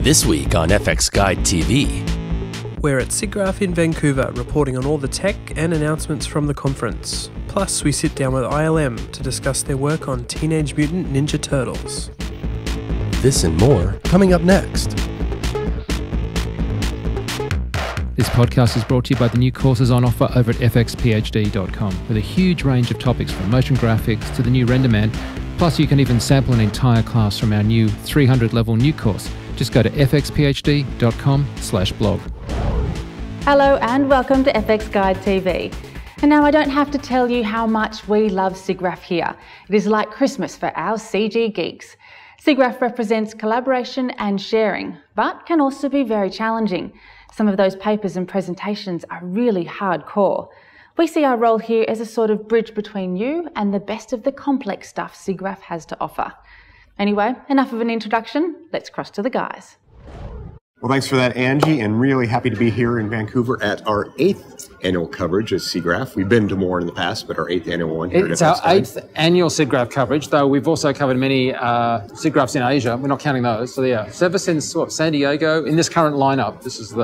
This week on FX Guide TV. We're at SIGGRAPH in Vancouver, reporting on all the tech and announcements from the conference. Plus, we sit down with ILM to discuss their work on Teenage Mutant Ninja Turtles. This and more coming up next. This podcast is brought to you by the new courses on offer over at fxphd.com, with a huge range of topics from motion graphics to the new RenderMan. Plus, you can even sample an entire class from our new 300-level new course. Just go to fxphd.com/blog. Hello and welcome to FX Guide TV. And now I don't have to tell you how much we love SIGGRAPH here. It is like Christmas for our CG geeks. SIGGRAPH represents collaboration and sharing, but can also be very challenging. Some of those papers and presentations are really hardcore. We see our role here as a sort of bridge between you and the best of the complex stuff SIGGRAPH has to offer. Anyway, enough of an introduction, let's cross to the guys. Well, thanks for that, Angie, and really happy to be here in Vancouver at our 8th annual coverage of SIGGRAPH. We've been to more in the past, but our 8th annual one here. It's our 8th annual SIGGRAPH coverage, though we've also covered many SIGGRAPHs in Asia. We're not counting those. So yeah, so ever since San Diego, in this current lineup, this is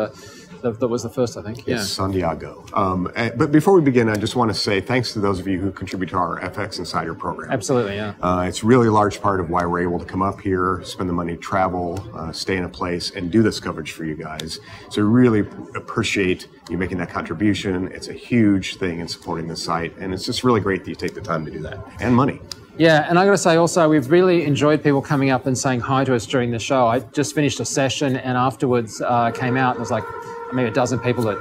that was the first, I think. Yes, San Diego. But before we begin, I just want to say thanks to those of you who contribute to our FX Insider program. Absolutely, yeah. It's really a large part of why we're able to come up here, spend the money to travel, stay in a place, and do this coverage for you guys. So we really appreciate you making that contribution. It's a huge thing in supporting the site, and it's just really great that you take the time to do that. And money. Yeah, and I got to say also, we've really enjoyed people coming up and saying hi to us during the show. I just finished a session and afterwards came out and was like, maybe a dozen people that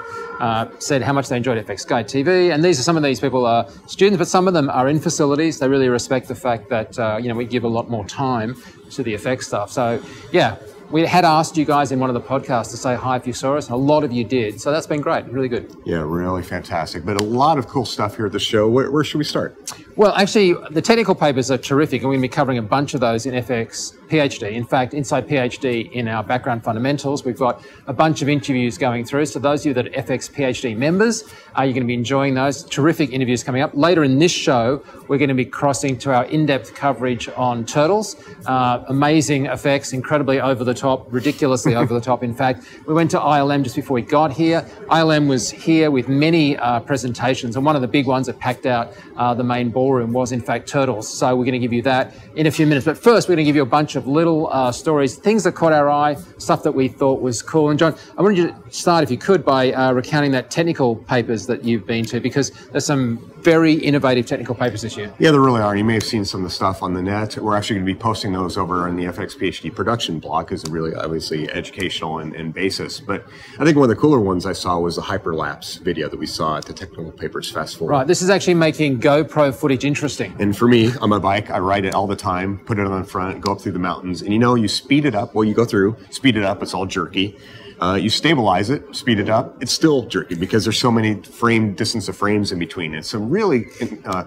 said how much they enjoyed FX Guide TV. And some of these people are students, but some of them are in facilities. They really respect the fact that, we give a lot more time to the FX stuff. So, yeah, we had asked you guys in one of the podcasts to say hi if you saw us, and a lot of you did. So that's been great, really good. Yeah, really fantastic. But a lot of cool stuff here at the show. Where should we start? Well, actually, the technical papers are terrific, and we're going to be covering a bunch of those in FX PhD. In fact, inside PhD in our background fundamentals, we've got a bunch of interviews going through. So those of you that are FX PhD members, you're going to be enjoying those. Terrific interviews coming up. Later in this show, we're going to be crossing to our in-depth coverage on turtles. Amazing effects, incredibly over the top, ridiculously over the top. In fact, we went to ILM just before we got here. ILM was here with many presentations, and one of the big ones that packed out the main ballroom was, in fact, turtles. So we're going to give you that in a few minutes. But first, we're going to give you a bunch of little stories, things that caught our eye, stuff that we thought was cool. And John, I wanted you to start, if you could, by recounting that technical papers that you've been to, because there's some very innovative technical papers this year. Yeah, there really are. You may have seen some of the stuff on the net. We're actually going to be posting those over on the FX PhD production blog, because they're really obviously educational in basis. But I think one of the cooler ones I saw was the hyperlapse video that we saw at the Technical Papers Festival. Right, this is actually making GoPro footage interesting. And for me, on my bike, I ride it all the time, put it on the front, go up through the mountains. And you speed it up. Well, you go through, speed it up, it's all jerky. You stabilize it, speed it up, it's still jerky because there's so many distance of frames in between. It's a really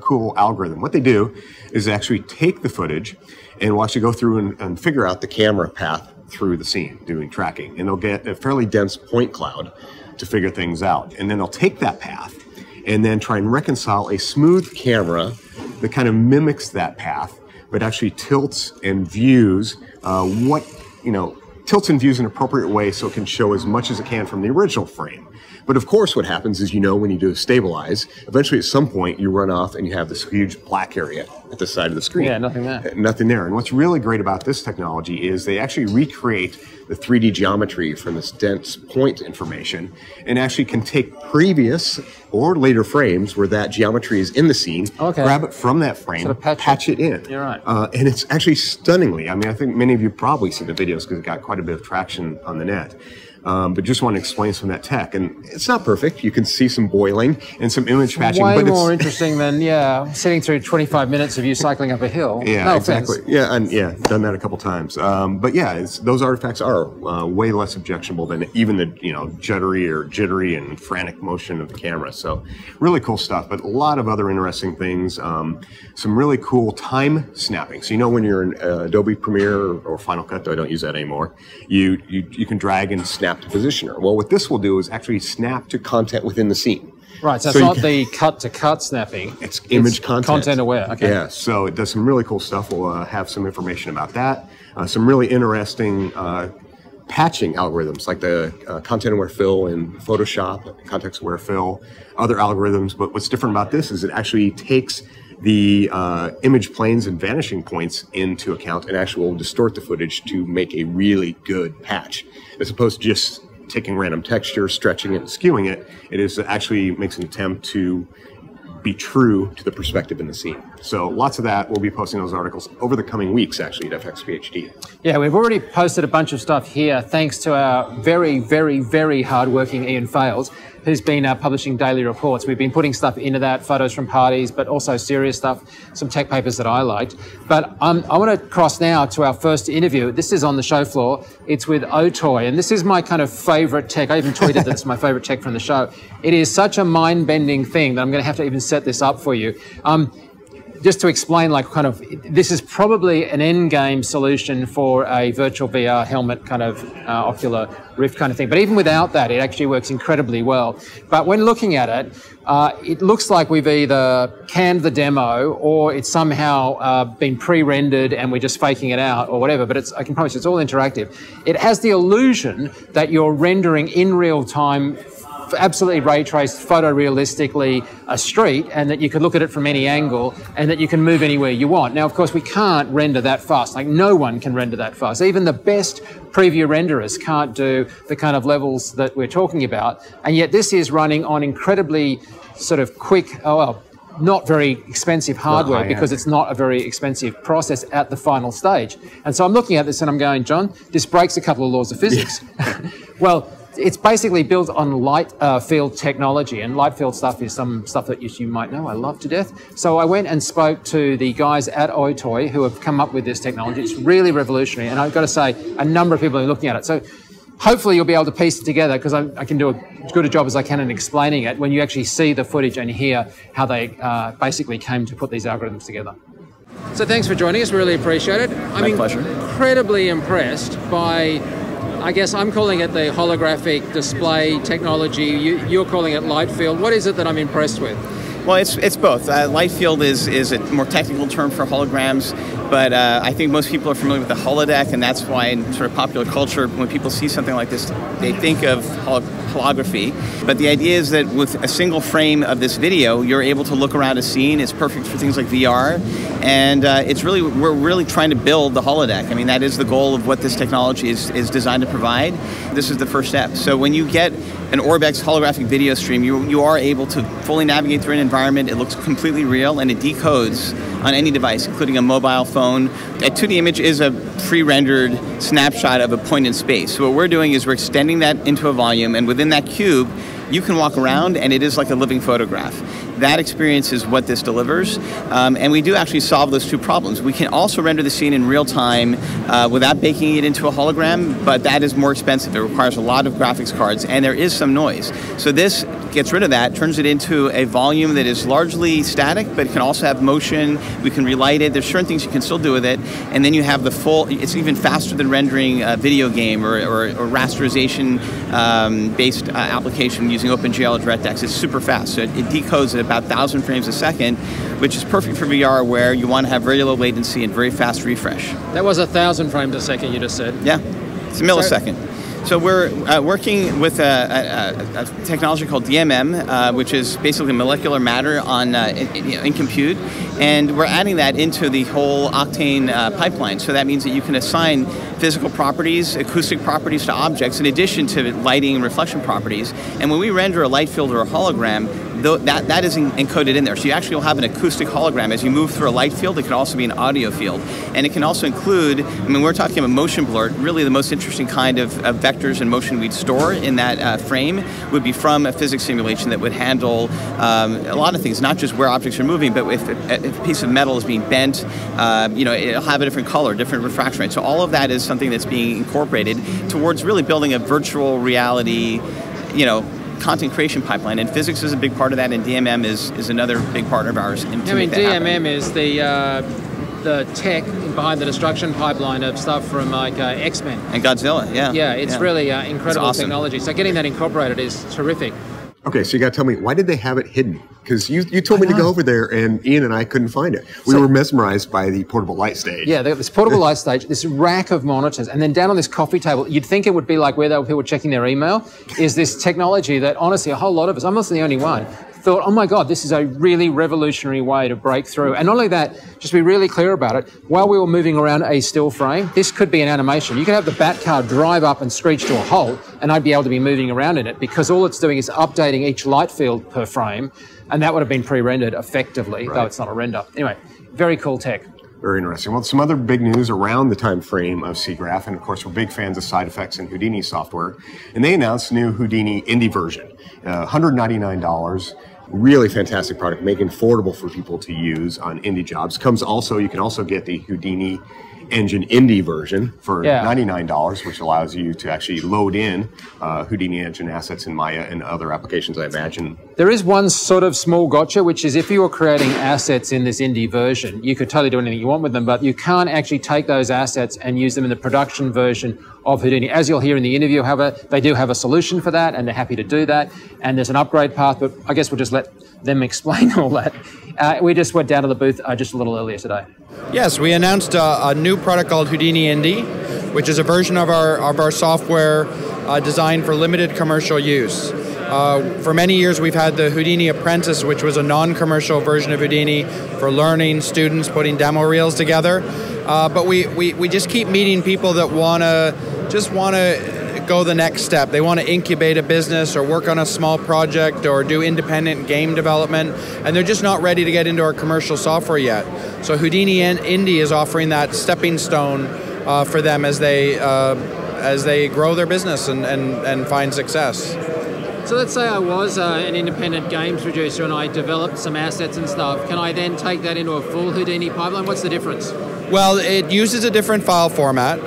cool algorithm. What they do is they actually take the footage and will actually go through and figure out the camera path through the scene, doing tracking. And they'll get a fairly dense point cloud to figure things out. And then they'll take that path and then try and reconcile a smooth camera that kind of mimics that path, but actually tilts and views tilts and views in an appropriate way so it can show as much as it can from the original frame. But of course what happens is, when you do stabilize, eventually at some point you run off and you have this huge black area at the side of the screen. Yeah, nothing there. Nothing there. And what's really great about this technology is they actually recreate the 3D geometry from this dense point information and actually can take previous or later frames where that geometry is in the scene, grab it from that frame, sort of patch it in. You're right. And it's actually stunningly, I think many of you probably see the videos because it got quite a bit of traction on the net. But just want to explain some of that tech. And it's not perfect. You can see some boiling and some image patching. Way more interesting than, sitting through 25 minutes of you cycling up a hill. Yeah, no exactly. Offense. Yeah, and done that a couple times. But yeah, those artifacts are way less objectionable than even the, jittery and frantic motion of the camera. So really cool stuff, but a lot of other interesting things. Some really cool time snapping. So when you're in Adobe Premiere or Final Cut, though I don't use that anymore, you can drag and snap to positioner. Well, what this will do is actually snap to content within the scene. Right, so it's not the cut-to-cut snapping. It's image content. Content aware, okay. Yeah, so it does some really cool stuff. We'll have some information about that. Some really interesting patching algorithms like the content-aware fill in Photoshop, context-aware fill, other algorithms. But what's different about this is it actually takes the image planes and vanishing points into account and actually will distort the footage to make a really good patch, as opposed to just taking random texture, stretching it, and skewing it. It is actually makes an attempt to be true to the perspective in the scene. So lots of that. We'll be posting those articles over the coming weeks, actually, at FX PhD. Yeah, we've already posted a bunch of stuff here, thanks to our very, very, very hardworking Ian Fales, who's been publishing daily reports. We've been putting stuff into that, photos from parties, but also serious stuff, some tech papers that I liked. But I want to cross now to our first interview. This is on the show floor. It's with Otoy, and this is my kind of favorite tech. I even tweeted that it's my favorite tech from the show. It is such a mind-bending thing that I'm going to have to even set this up for you. Just to explain, like, kind of, this is probably an end-game solution for a virtual VR helmet kind of ocular Rift kind of thing. But even without that, it actually works incredibly well. But when looking at it, it looks like we've either canned the demo or it's somehow been pre-rendered and we're just faking it out or whatever. But I can promise you, it's all interactive. It has the illusion that you're rendering in real time, absolutely ray traced photorealistically a street, and that you could look at it from any angle and that you can move anywhere you want. Now, of course, we can't render that fast. Like, no one can render that fast. Even the best preview renderers can't do the kind of levels that we're talking about. And yet this is running on incredibly sort of quick, not very expensive hardware, because it's not a very expensive process at the final stage. And so I'm looking at this and I'm going, John, this breaks a couple of laws of physics. Yeah. Well, it's basically built on light field technology, and light field stuff is some stuff that you might know I love to death. So I went and spoke to the guys at Otoy who have come up with this technology. It's really revolutionary, and I've got to say, a number of people are looking at it. So hopefully you'll be able to piece it together, because I can do as good a job as I can in explaining it when you actually see the footage and hear how they basically came to put these algorithms together. So thanks for joining us, we really appreciate it. I'm pleasure. Incredibly impressed by, I guess I'm calling it the holographic display technology. You're calling it light field. What is it that I'm impressed with? Well, it's both. Light field is a more technical term for holograms, but I think most people are familiar with the holodeck, and that's why in sort of popular culture, when people see something like this, they think of holography. But the idea is that with a single frame of this video, you're able to look around a scene. It's perfect for things like VR, and we're really trying to build the holodeck. I mean, that is the goal of what this technology is designed to provide. This is the first step. So when you get an Orbex holographic video stream, you are able to fully navigate through an environment. It looks completely real, and it decodes on any device, including a mobile phone. A 2D image is a pre-rendered snapshot of a point in space. So what we're doing is we're extending that into a volume, and within that cube, you can walk around, and it is like a living photograph. That experience is what this delivers, and we do actually solve those two problems. We can also render the scene in real time without baking it into a hologram, but that is more expensive. It requires a lot of graphics cards, and there is some noise. So this gets rid of that, turns it into a volume that is largely static, but it can also have motion. We can relight it. There's certain things you can still do with it, and then you have the full, it's even faster than rendering a video game or rasterization based application using OpenGL or DirectX. It's super fast. So it decodes at about 1,000 frames a second, which is perfect for VR, where you want to have very low latency and very fast refresh. That was 1,000 frames a second, you just said. Yeah, it's a millisecond. So we're working with a technology called DMM, which is basically molecular matter in compute, and we're adding that into the whole Octane pipeline. So that means that you can assign physical properties, acoustic properties to objects, in addition to lighting and reflection properties. And when we render a light field or a hologram, that is encoded in there. So you actually will have an acoustic hologram. As you move through a light field, it can also be an audio field. And it can also include, I mean, we're talking about motion blur. Really the most interesting kind of vectors and motion we'd store in that frame would be from a physics simulation that would handle a lot of things, not just where objects are moving, but if a piece of metal is being bent, it'll have a different color, different refraction rate. So all of that is something that's being incorporated towards really building a virtual reality, content creation pipeline, and physics is a big part of that, and DMM is another big partner of ours. DMM is the tech behind the destruction pipeline of stuff from like X-Men and Godzilla. Yeah, it's really incredible awesome technology. So getting that incorporated is terrific. Okay, so you got to tell me, why did they have it hidden? Because you told me to go over there, and Ian and I couldn't find it. We were mesmerized by the portable light stage. Yeah, this portable light stage, this rack of monitors, and then down on this coffee table, you'd think it would be like where people were checking their email, is this technology that honestly a whole lot of us, I'm not the only one, thought, oh my God, this is a really revolutionary way to break through. And not only that, just to be really clear about it, while we were moving around a still frame, this could be an animation. You could have the bat car drive up and screech to a halt, and I'd be able to be moving around in it, because all it's doing is updating each light field per frame, and that would have been pre-rendered effectively, though it's not a render. Anyway, very cool tech. Very interesting. Well, some other big news around the time frame of SIGGRAPH, and of course we're big fans of side effects and Houdini software, and they announced new Houdini Indie version, $199. Really fantastic product, making it affordable for people to use on indie jobs. You can also get the Houdini Engine Indie version for $99, which allows you to actually load in Houdini Engine assets in Maya and other applications, I imagine. There is one sort of small gotcha, which is if you were creating assets in this indie version, you could totally do anything you want with them, but you can't actually take those assets and use them in the production version of Houdini. As you'll hear in the interview, however, they do have a solution for that, and they're happy to do that, and there's an upgrade path, but I guess we'll just let them explain all that. We just went down to the booth just a little earlier today. Yes, we announced a new product called Houdini Indie, which is a version of our software designed for limited commercial use. For many years we've had the Houdini Apprentice, which was a non-commercial version of Houdini for learning students, putting demo reels together. But we just keep meeting people that want to go the next step. They want to incubate a business or work on a small project or do independent game development, and they're just not ready to get into our commercial software yet. So Houdini Indie is offering that stepping stone for them as they grow their business and find success. So let's say I was an independent games producer and I developed some assets and stuff. Can I then take that into a full Houdini pipeline? What's the difference? Well, it uses a different file format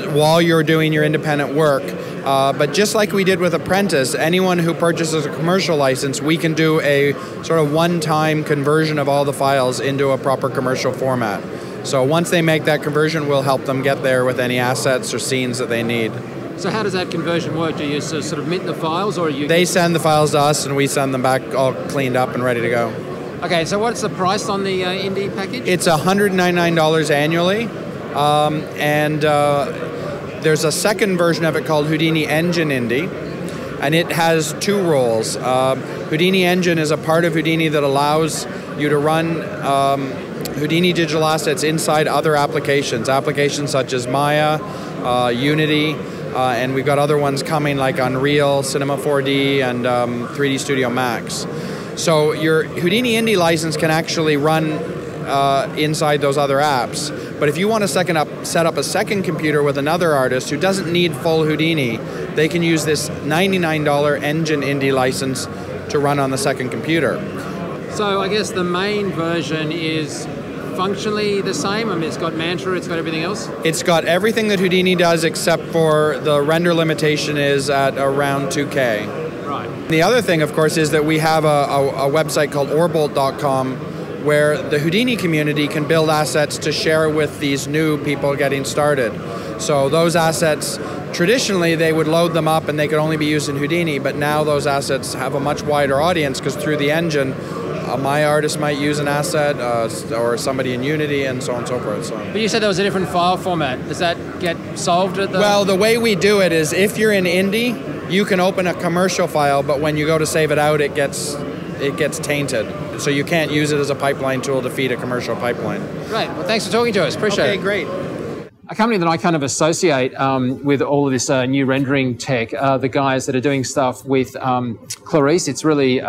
while you're doing your independent work. But just like we did with Apprentice, anyone who purchases a commercial license, we can do a sort of one-time conversion of all the files into a proper commercial format. So once they make that conversion, we'll help them get there with any assets or scenes that they need. So how does that conversion work? Do you sort of mint the files, or They send the files to us and we send them back all cleaned up and ready to go. Okay, so what's the price on the Indie package? It's $199 annually, and there's a second version of it called Houdini Engine Indie, and it has two roles. Houdini Engine is a part of Houdini that allows you to run Houdini digital assets inside other applications such as Maya, Unity, and we've got other ones coming like Unreal, Cinema 4D, and 3D Studio Max. So your Houdini Indie license can actually run inside those other apps. But if you want to set up a second computer with another artist who doesn't need full Houdini, they can use this $99 Engine Indie license to run on the second computer. So I guess the main version is functionally the same. I mean, it's got Mantra, it's got everything else? It's got everything that Houdini does, except for the render limitation is at around 2K. Right. The other thing, of course, is that we have a website called orbolt.com where the Houdini community can build assets to share with these new people getting started. So those assets, traditionally they would load them up and they could only be used in Houdini, but now those assets have a much wider audience because through the engine, my artist might use an asset or somebody in Unity and so on and so forth. So. But you said there was a different file format. Does that get solved at the... Well, the way we do it is if you're in Indie, you can open a commercial file, but when you go to save it out, it gets tainted. So you can't use it as a pipeline tool to feed a commercial pipeline. Right. Well, thanks for talking to us. Appreciate it. Okay, great. A company that I kind of associate with all of this new rendering tech are the guys that are doing stuff with Clarice. It's really...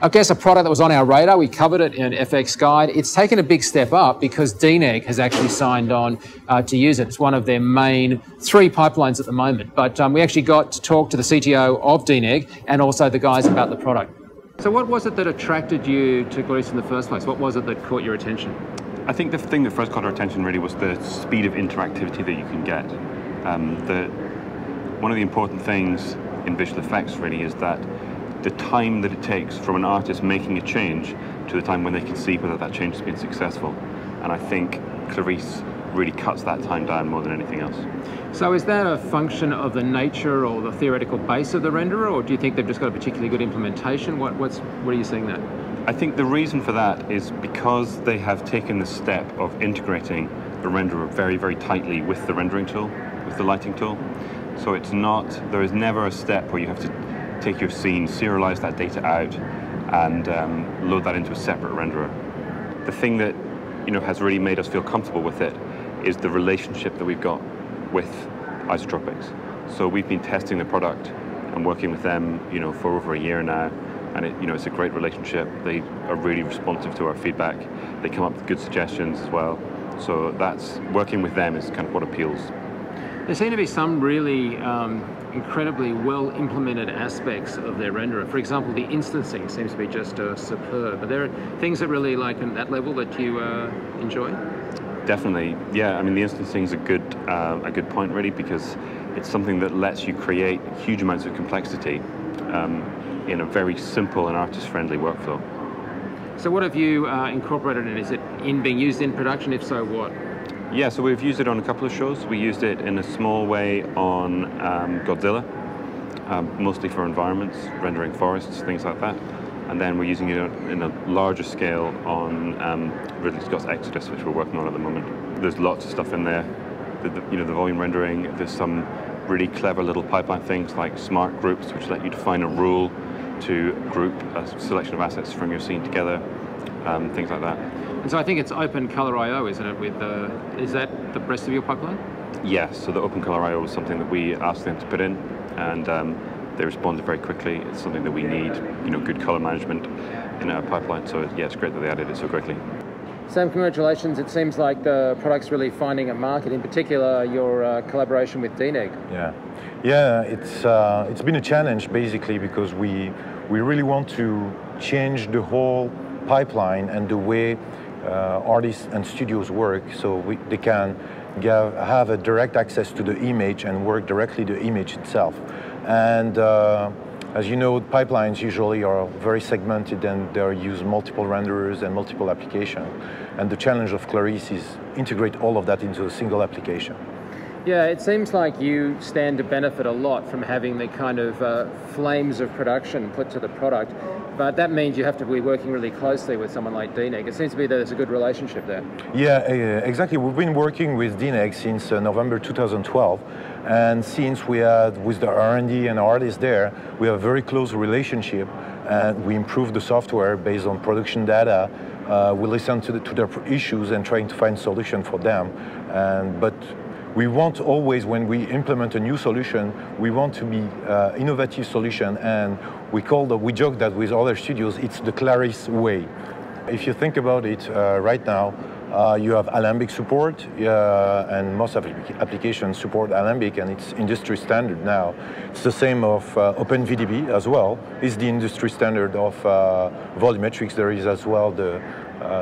I guess a product that was on our radar. We covered it in FX Guide. It's taken a big step up because DNEG has actually signed on to use it. It's one of their main 3 pipelines at the moment. But we actually got to talk to the CTO of DNEG and also the guys about the product. So what was it that attracted you to Clarice in the first place? What was it that caught your attention? I think the thing that first caught our attention really was the speed of interactivity that you can get. One of the important things in visual effects really is that the time that it takes from an artist making a change to the time when they can see whether that change has been successful. And I think Clarice really cuts that time down more than anything else. So is that a function of the nature or the theoretical base of the renderer, or do you think they've just got a particularly good implementation? What are you seeing that? I think the reason for that is because they have taken the step of integrating the renderer very, very tightly with the rendering tool, with the lighting tool. So it's not, there is never a step where you have to take your scene, serialize that data out, and load that into a separate renderer. The thing that has really made us feel comfortable with it is the relationship that we've got with Isotropics. So we've been testing the product and working with them, for over a year now, and it's a great relationship. They are really responsive to our feedback. They come up with good suggestions as well. So that's working with them is kind of what appeals. There seem to be some really incredibly well implemented aspects of their renderer. For example, the instancing seems to be just superb. Are there things that really like at that level that you enjoy? Definitely, yeah. I mean, the instancing is a good point, really, because it's something that lets you create huge amounts of complexity in a very simple and artist-friendly workflow. So, what have you incorporated in? Is it being used in production? If so, what? Yeah, so we've used it on a couple of shows. We used it in a small way on Godzilla, mostly for environments, rendering forests, things like that. And then we're using it in a larger scale on Ridley Scott's Exodus, which we're working on at the moment. There's lots of stuff in there. The volume rendering, there's some really clever little pipeline things like smart groups, which let you define a rule to group a selection of assets from your scene together, things like that. And so I think it's Open Color I/O, isn't it? Is that the rest of your pipeline? Yes, so the Open Color I/O was something that we asked them to put in, and they responded very quickly. It's something that we need, good color management in our pipeline. So yeah, it's great that they added it so quickly. Sam, congratulations. It seems like the product's really finding a market, in particular your collaboration with DNEG. Yeah, it's been a challenge basically because we really want to change the whole pipeline and the way artists and studios work, so they can have a direct access to the image and work directly the image itself. And as you know, pipelines usually are very segmented and they use multiple renderers and multiple applications. And the challenge of Clarice is integrate all of that into a single application. Yeah, it seems like you stand to benefit a lot from having the kind of flames of production put to the product, but that means you have to be working really closely with someone like DNEG. It seems to be that there's a good relationship there. Yeah, exactly. We've been working with DNEG since November 2012, and since we had, with the R&D and artists there, we have a very close relationship, and we improve the software based on production data. We listen to their issues and trying to find solution for them, but we want always, when we implement a new solution, we want to be innovative solution, and we joke that with other studios, it's the Clarice way. If you think about it, right now, you have Alembic support, and most of applications support Alembic, and it's industry standard now. It's the same of OpenVDB as well. It's the industry standard of volumetrics. There is as well the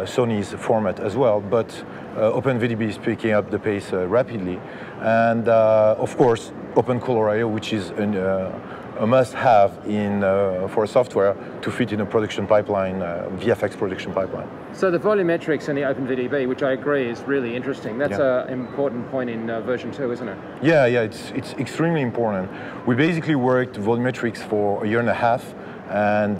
Sony's format as well, but OpenVDB is picking up the pace rapidly. And of course, Open Color I/O, which is a must-have for software to fit in a production pipeline, VFX production pipeline. So the volumetrics and the OpenVDB, which I agree is really interesting, that's an important point in version 2, isn't it? Yeah, it's extremely important. We basically worked volumetrics for a year and a half, and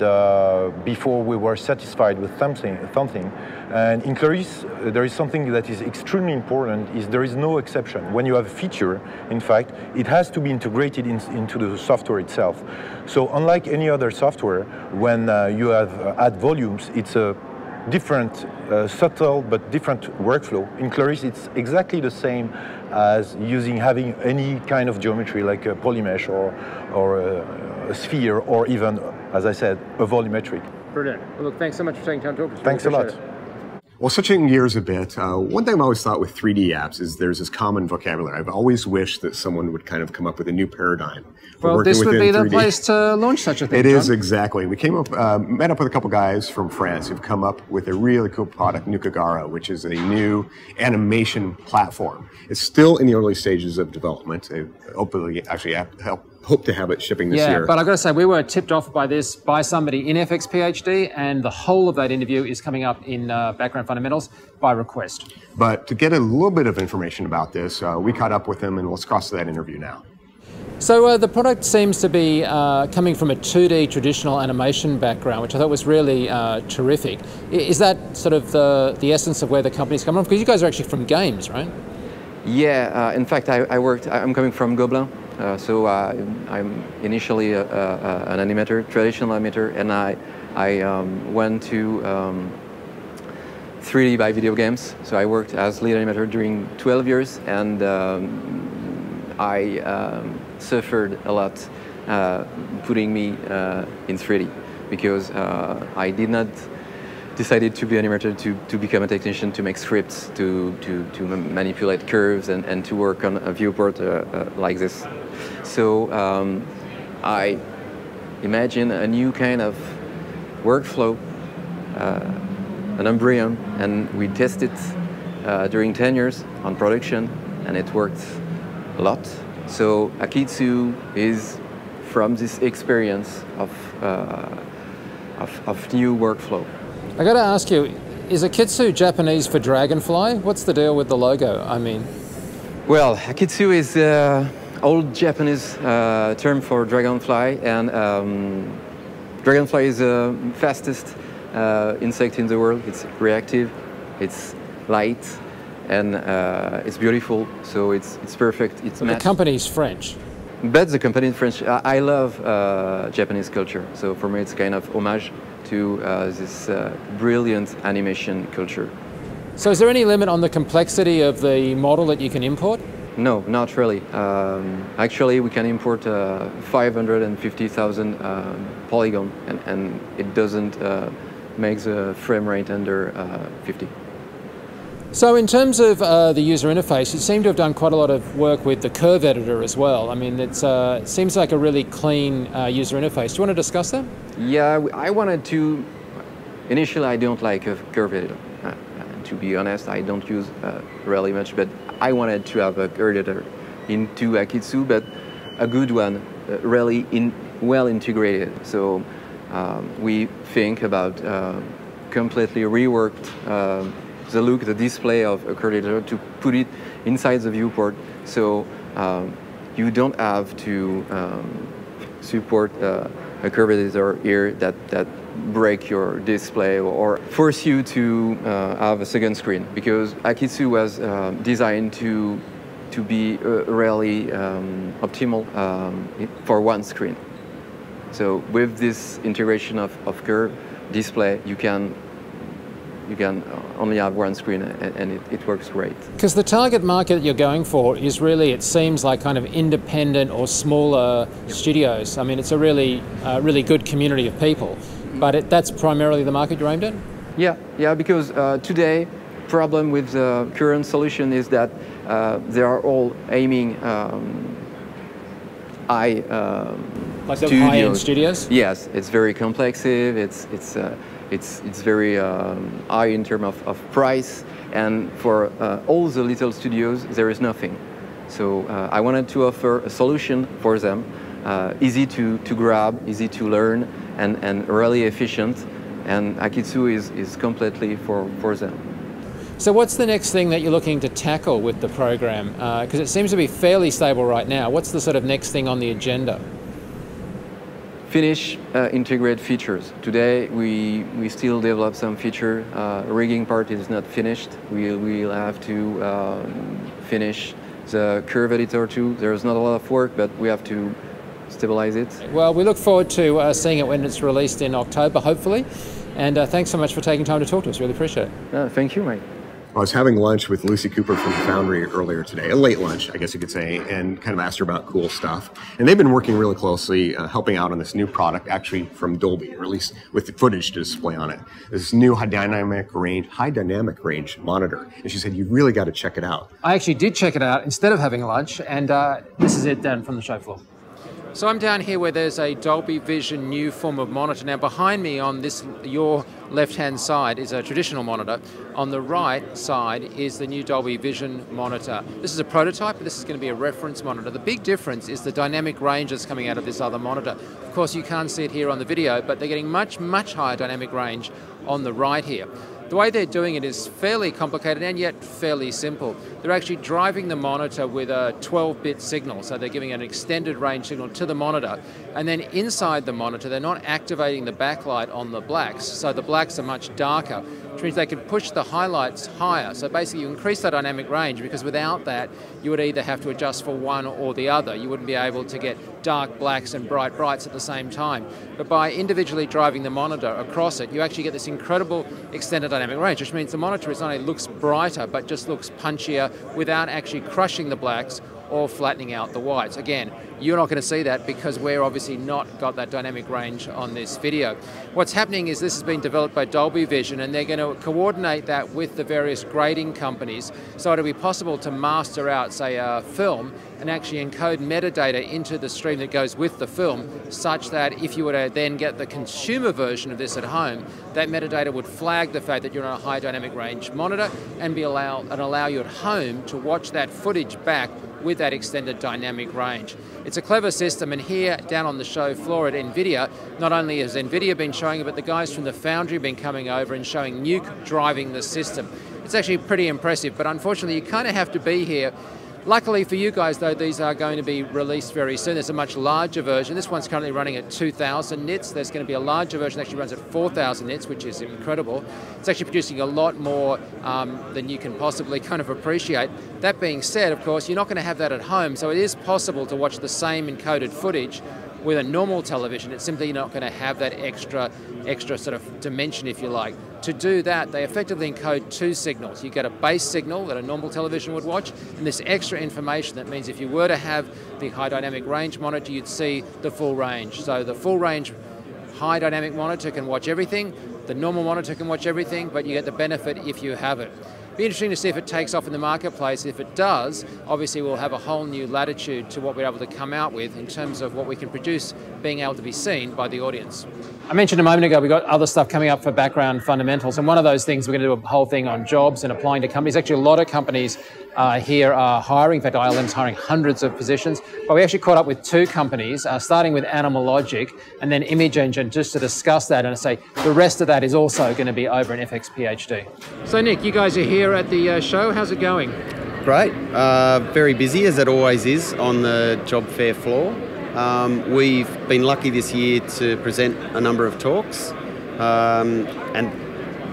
before we were satisfied with something. And in Clarice, there is something that is extremely important, is there is no exception. When you have a feature, in fact, it has to be integrated into the software itself. So unlike any other software, when you add volumes, it's a different, subtle but different workflow. In Clarice, it's exactly the same as having any kind of geometry like a polymesh or a sphere, or even, as I said, a volumetric. Brilliant. Well, look, thanks so much for taking time to talk to us. Thanks a lot. Well, switching gears a bit, one thing I've always thought with 3D apps is there's this common vocabulary. I've always wished that someone would kind of come up with a new paradigm. Well, this would be the place to launch such a thing. It is, exactly. We came up, met up with a couple guys from France who've come up with a really cool product, Nukagara, which is a new animation platform. It's still in the early stages of development. They hopefully actually hope to have it shipping this year. year. But I've got to say, we were tipped off by this by somebody in FX PhD, and the whole of that interview is coming up in Background Fundamentals by request. But to get a little bit of information about this, we caught up with him, and let's cross to that interview now. So the product seems to be coming from a 2D traditional animation background, which I thought was really terrific. Is that sort of the essence of where the company's coming from? Because you guys are actually from games, right? Yeah, in fact, I'm coming from Gobelin. So I'm initially an animator, traditional animator, and I went to 3D by video games. So I worked as lead animator during 12 years, and I suffered a lot putting me in 3D because I did not decided to be an animator to become a technician, to make scripts, to manipulate curves and to work on a viewport like this. So I imagine a new kind of workflow, an embryo, and we tested during 10 years on production, and it worked a lot. So Akitsu is from this experience of new workflow. I got to ask you, is Akitsu Japanese for dragonfly? What's the deal with the logo? I mean, well, Akitsu is old Japanese term for dragonfly, and dragonfly is the fastest insect in the world. It's reactive, it's light, and it's beautiful. So it's perfect. It's the company's French. But the company is French. I love Japanese culture. So for me, it's kind of homage to this brilliant animation culture. So is there any limit on the complexity of the model that you can import? No, not really. Actually, we can import 550,000 polygon, and it doesn't make the frame rate under 50. So in terms of the user interface, you seem to have done quite a lot of work with the curve editor as well. I mean, it seems like a really clean user interface. Do you want to discuss that? Yeah, I wanted to. Initially, I don't like a curve editor. To be honest, I don't use really much, but I wanted to have a curve editor into Akitsu, but a good one, really well integrated. So we think about completely reworked the look, the display of a curve editor to put it inside the viewport. So you don't have to support a curve editor here that break your display or force you to have a second screen, because Akitsu was designed to be really optimal for one screen. So with this integration of curve display, you can only have one screen, and it works great. Because the target market that you're going for is really, it seems like kind of independent or smaller studios. I mean, it's a really good community of people, but that's primarily the market you're aimed at? Yeah, because today, problem with the current solution is that they are all aiming like high-end studios? Yes, it's very complexive. It's very high in terms of price, and for all the little studios, there is nothing. So I wanted to offer a solution for them, easy to grab, easy to learn, and really efficient. And Akitsu is completely for them. So what's the next thing that you're looking to tackle with the program? Because it seems to be fairly stable right now. What's the sort of next thing on the agenda? Finish integrate features. Today we still develop some feature. Rigging part is not finished. We'll have to finish the curve editor too. There's not a lot of work, but we have to stabilize it. Well, we look forward to seeing it when it's released in October, hopefully. And thanks so much for taking time to talk to us. Really appreciate it. Thank you, mate. I was having lunch with Lucy Cooper from Foundry earlier today, a late lunch, I guess you could say, and kind of asked her about cool stuff. And they've been working really closely, helping out on this new product, actually from Dolby, or at least with the footage to display on it. This new high dynamic range monitor. And she said, you really got to check it out. I actually did check it out instead of having lunch, and this is it then from the show floor. So I'm down here where there's a Dolby Vision new form of monitor. Now behind me on this, your left-hand side is a traditional monitor. On the right side is the new Dolby Vision monitor. This is a prototype, but this is going to be a reference monitor. The big difference is the dynamic range that's coming out of this other monitor. Of course, you can't see it here on the video, but they're getting much, much higher dynamic range on the right here. The way they're doing it is fairly complicated and yet fairly simple. They're actually driving the monitor with a 12-bit signal, so they're giving an extended range signal to the monitor, and then inside the monitor they're not activating the backlight on the blacks, so the blacks are much darker, which means they can push the highlights higher. So basically you increase the dynamic range, because without that you would either have to adjust for one or the other. You wouldn't be able to get dark blacks and bright brights at the same time. But by individually driving the monitor across it, you actually get this incredible extended dynamic range, which means the monitor is not only looks brighter, but just looks punchier without actually crushing the blacks or flattening out the whites. Again, you're not going to see that because we're obviously not got that dynamic range on this video. What's happening is this has been developed by Dolby Vision, and they're going to coordinate that with the various grading companies, so it'll be possible to master out, say, a film and actually encode metadata into the stream that goes with the film, such that if you were to then get the consumer version of this at home, that metadata would flag the fact that you're on a high dynamic range monitor and allow you at home to watch that footage back with that extended dynamic range. It's a clever system, and here down on the show floor at NVIDIA, not only has NVIDIA been showing it, but the guys from the Foundry have been coming over and showing Nuke driving the system. It's actually pretty impressive, but unfortunately you kind of have to be here. Luckily for you guys though, these are going to be released very soon. There's a much larger version. This one's currently running at 2,000 nits. There's going to be a larger version that actually runs at 4,000 nits, which is incredible. It's actually producing a lot more than you can possibly kind of appreciate. That being said, of course, you're not going to have that at home, so it is possible to watch the same encoded footage with a normal television. It's simply not going to have that extra sort of dimension, if you like. To do that, they effectively encode two signals. You get a base signal that a normal television would watch, and this extra information that means if you were to have the high dynamic range monitor, you'd see the full range. So the full range high dynamic monitor can watch everything, the normal monitor can watch everything, but you get the benefit if you have it. Be interesting to see if it takes off in the marketplace. If it does, obviously we'll have a whole new latitude to what we're able to come out with in terms of what we can produce being able to be seen by the audience. I mentioned a moment ago we've got other stuff coming up for background fundamentals, and one of those things we're going to do a whole thing on jobs and applying to companies. Actually, a lot of companies here are hiring. In fact, ILM's hiring hundreds of positions. But we actually caught up with two companies, starting with Animal Logic and then Image Engine, just to discuss that and say the rest of that is also going to be over in FX PhD. So Nick, you guys are here at the show. How's it going? Great. Very busy, as it always is, on the job fair floor. We've been lucky this year to present a number of talks, and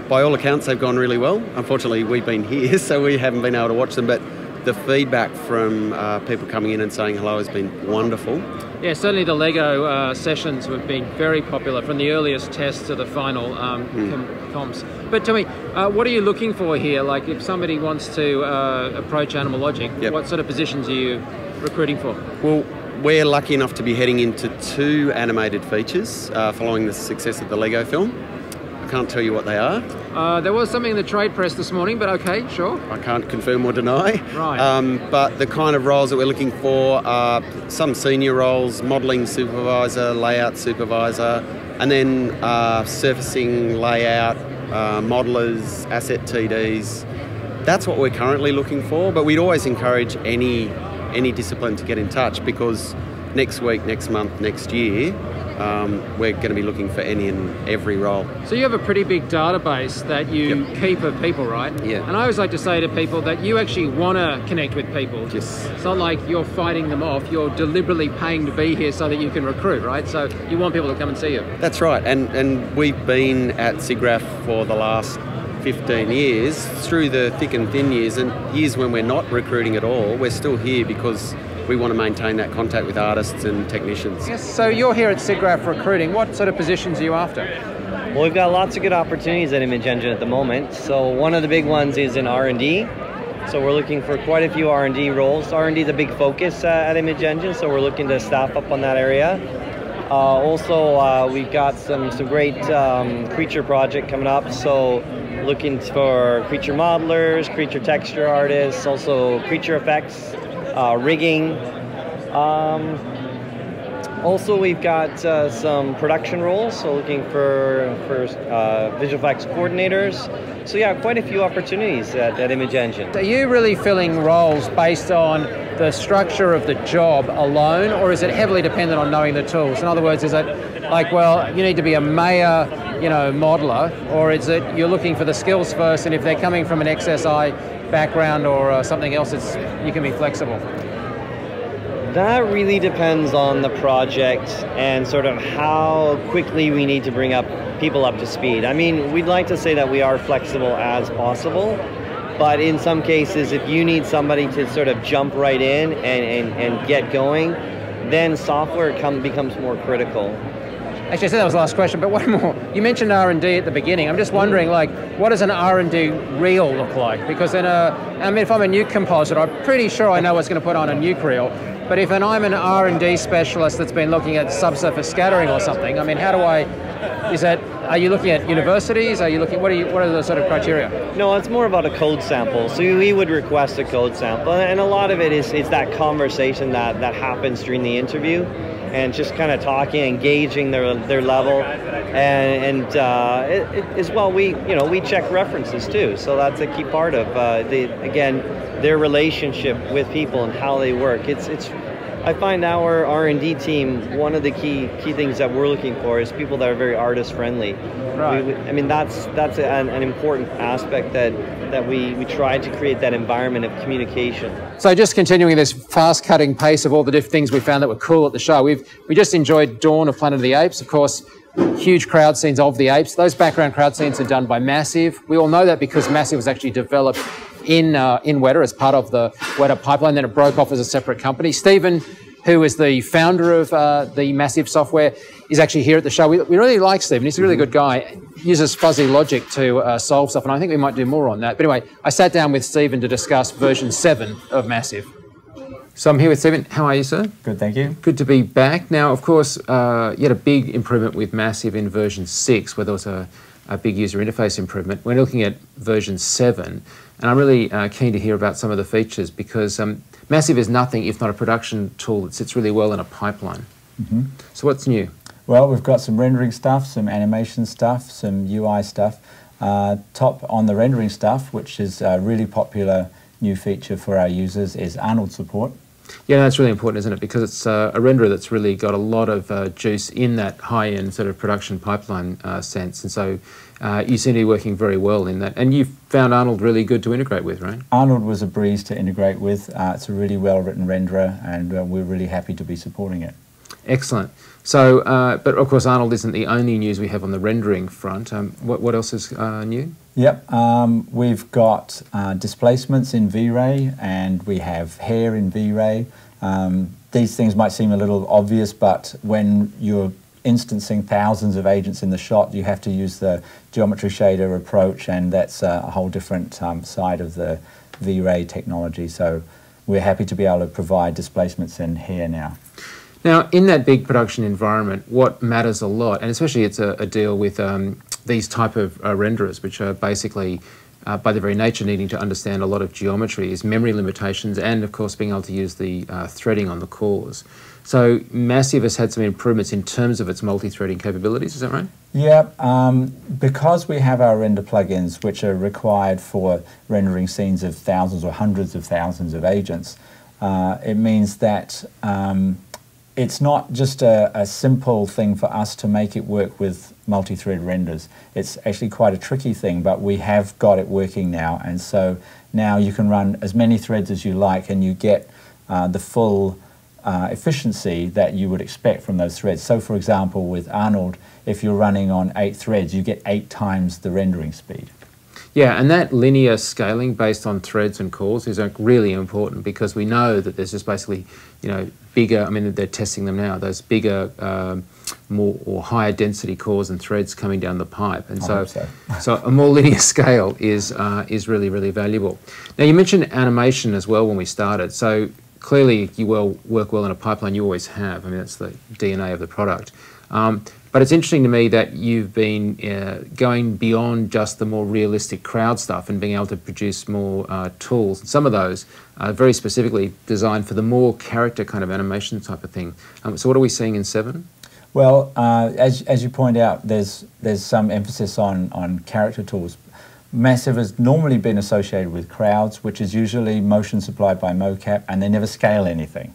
by all accounts they've gone really well. Unfortunately, we've been here, so we haven't been able to watch them, but the feedback from people coming in and saying hello has been wonderful. Yeah, certainly the Lego sessions have been very popular, from the earliest tests to the final comps. But tell me, what are you looking for here? Like, if somebody wants to approach Animal Logic, what sort of positions are you recruiting for? Well, we're lucky enough to be heading into 2 animated features following the success of the Lego film. I can't tell you what they are. There was something in the trade press this morning, but okay, sure. I can't confirm or deny. Right. But the kind of roles that we're looking for are some senior roles, modelling supervisor, layout supervisor, and then surfacing, layout, modellers, asset TDs. That's what we're currently looking for, but we'd always encourage any discipline to get in touch, because next week, next month, next year, we're going to be looking for any and every role. So you have a pretty big database that you keep of people, right? Yeah. And I always like to say to people that you actually want to connect with people. Yes. It's not like you're fighting them off, you're deliberately paying to be here so that you can recruit, right? So you want people to come and see you. That's right, and we've been at SIGGRAPH for the last 15 years, through the thick and thin years, and years when we're not recruiting at all. We're still here because we want to maintain that contact with artists and technicians. Yes, so you're here at SIGGRAPH recruiting. What sort of positions are you after? Well, we've got lots of good opportunities at Image Engine at the moment. So one of the big ones is in R&D. So we're looking for quite a few R&D roles. R&D is a big focus at Image Engine, so we're looking to staff up on that area. Also, we've got some great creature project coming up, so looking for creature modelers, creature texture artists, also creature effects, rigging. Also, we've got some production roles, so looking for visual effects coordinators. So yeah, quite a few opportunities at Image Engine. Are you really filling roles based on the structure of the job alone, or is it heavily dependent on knowing the tools? In other words, is it like, well, you need to be a Maya, modeler, or is it you're looking for the skills first, and if they're coming from an XSI background or something else, you can be flexible? That really depends on the project and sort of how quickly we need to bring people up to speed. I mean, we'd like to say that we are flexible as possible, but in some cases, if you need somebody to sort of jump right in and get going, then software becomes more critical. Actually, I said that was the last question, but one more. You mentioned R&D at the beginning. I'm just wondering, what does an R&D reel look like? Because if I'm a nuke compositor, I'm pretty sure I know what's going to put on a nuke reel. But if I'm an R&D specialist that's been looking at subsurface scattering or something, I mean, are you looking at universities? What are the sort of criteria? No, it's more about a code sample. So we would request a code sample, and a lot of it is that conversation that happens during the interview, and just kind of talking, engaging their level, and as well, we check references too. So that's a key part of their relationship with people and how they work. I find our R&D team, one of the key things that we're looking for is people that are very artist friendly. Right. That's an important aspect that we try to create that environment of communication. So just continuing this fast cutting pace of all the different things we found that were cool at the show. We just enjoyed Dawn of Planet of the Apes, of course. Huge crowd scenes of the apes. Those background crowd scenes are done by Massive. We all know that because Massive was actually developed in Weta as part of the Weta pipeline. Then it broke off as a separate company. Stephen, who is the founder of the Massive software, is actually here at the show. We really like Stephen. He's a really good guy. Uses fuzzy logic to solve stuff, and I think we might do more on that. But anyway, I sat down with Stephen to discuss version 7 of Massive. So I'm here with Stephen. How are you, sir? Good, thank you. Good to be back. Now, of course, you had a big improvement with Massive in version 6, where there was a big user interface improvement. We're looking at version 7, and I'm really keen to hear about some of the features because Massive is nothing if not a production tool that sits really well in a pipeline. Mm-hmm. So what's new? Well, we've got some rendering stuff, some animation stuff, some UI stuff. Top on the rendering stuff, which is a really popular new feature for our users, is Arnold support. Yeah, that's really important, isn't it? Because it's a renderer that's really got a lot of juice in that high-end sort of production pipeline sense. And so you seem to be working very well in that. And you found Arnold really good to integrate with, right? Arnold was a breeze to integrate with. It's a really well-written renderer, and we're really happy to be supporting it. Excellent. So, but of course, Arnold isn't the only news we have on the rendering front. What else is new? Yep, we've got displacements in V-Ray, and we have hair in V-Ray. These things might seem a little obvious, but when you're instancing thousands of agents in the shot, you have to use the geometry shader approach, and that's a whole different side of the V-Ray technology. So we're happy to be able to provide displacements in hair now. Now, in that big production environment, what matters a lot, and especially it's a deal with these type of renderers, which are basically, by their very nature, needing to understand a lot of geometry, is memory limitations and, of course, being able to use the threading on the cores. So Massive has had some improvements in terms of its multi-threading capabilities, is that right? Yeah, because we have our render plugins, which are required for rendering scenes of thousands or hundreds of thousands of agents, it means that it's not just a simple thing for us to make it work with multi-thread renders. It's actually quite a tricky thing, but we have got it working now, and so now you can run as many threads as you like, and you get the full efficiency that you would expect from those threads. So for example, with Arnold, if you're running on 8 threads, you get 8 times the rendering speed. Yeah, and that linear scaling based on threads and cores is really important, because we know that there's just basically, bigger, I mean, they're testing them now, those bigger, more or higher density cores and threads coming down the pipe. And so a more linear scale is really, really valuable. Now, you mentioned animation as well when we started. So clearly you work well in a pipeline, you always have. I mean, that's the DNA of the product. But it's interesting to me that you've been going beyond just the more realistic crowd stuff and being able to produce more tools. And some of those are very specifically designed for the more character kind of animation type of thing. So what are we seeing in 7? Well, as you point out, there's some emphasis on character tools. Massive has normally been associated with crowds, which is usually motion supplied by mocap, and they never scale anything.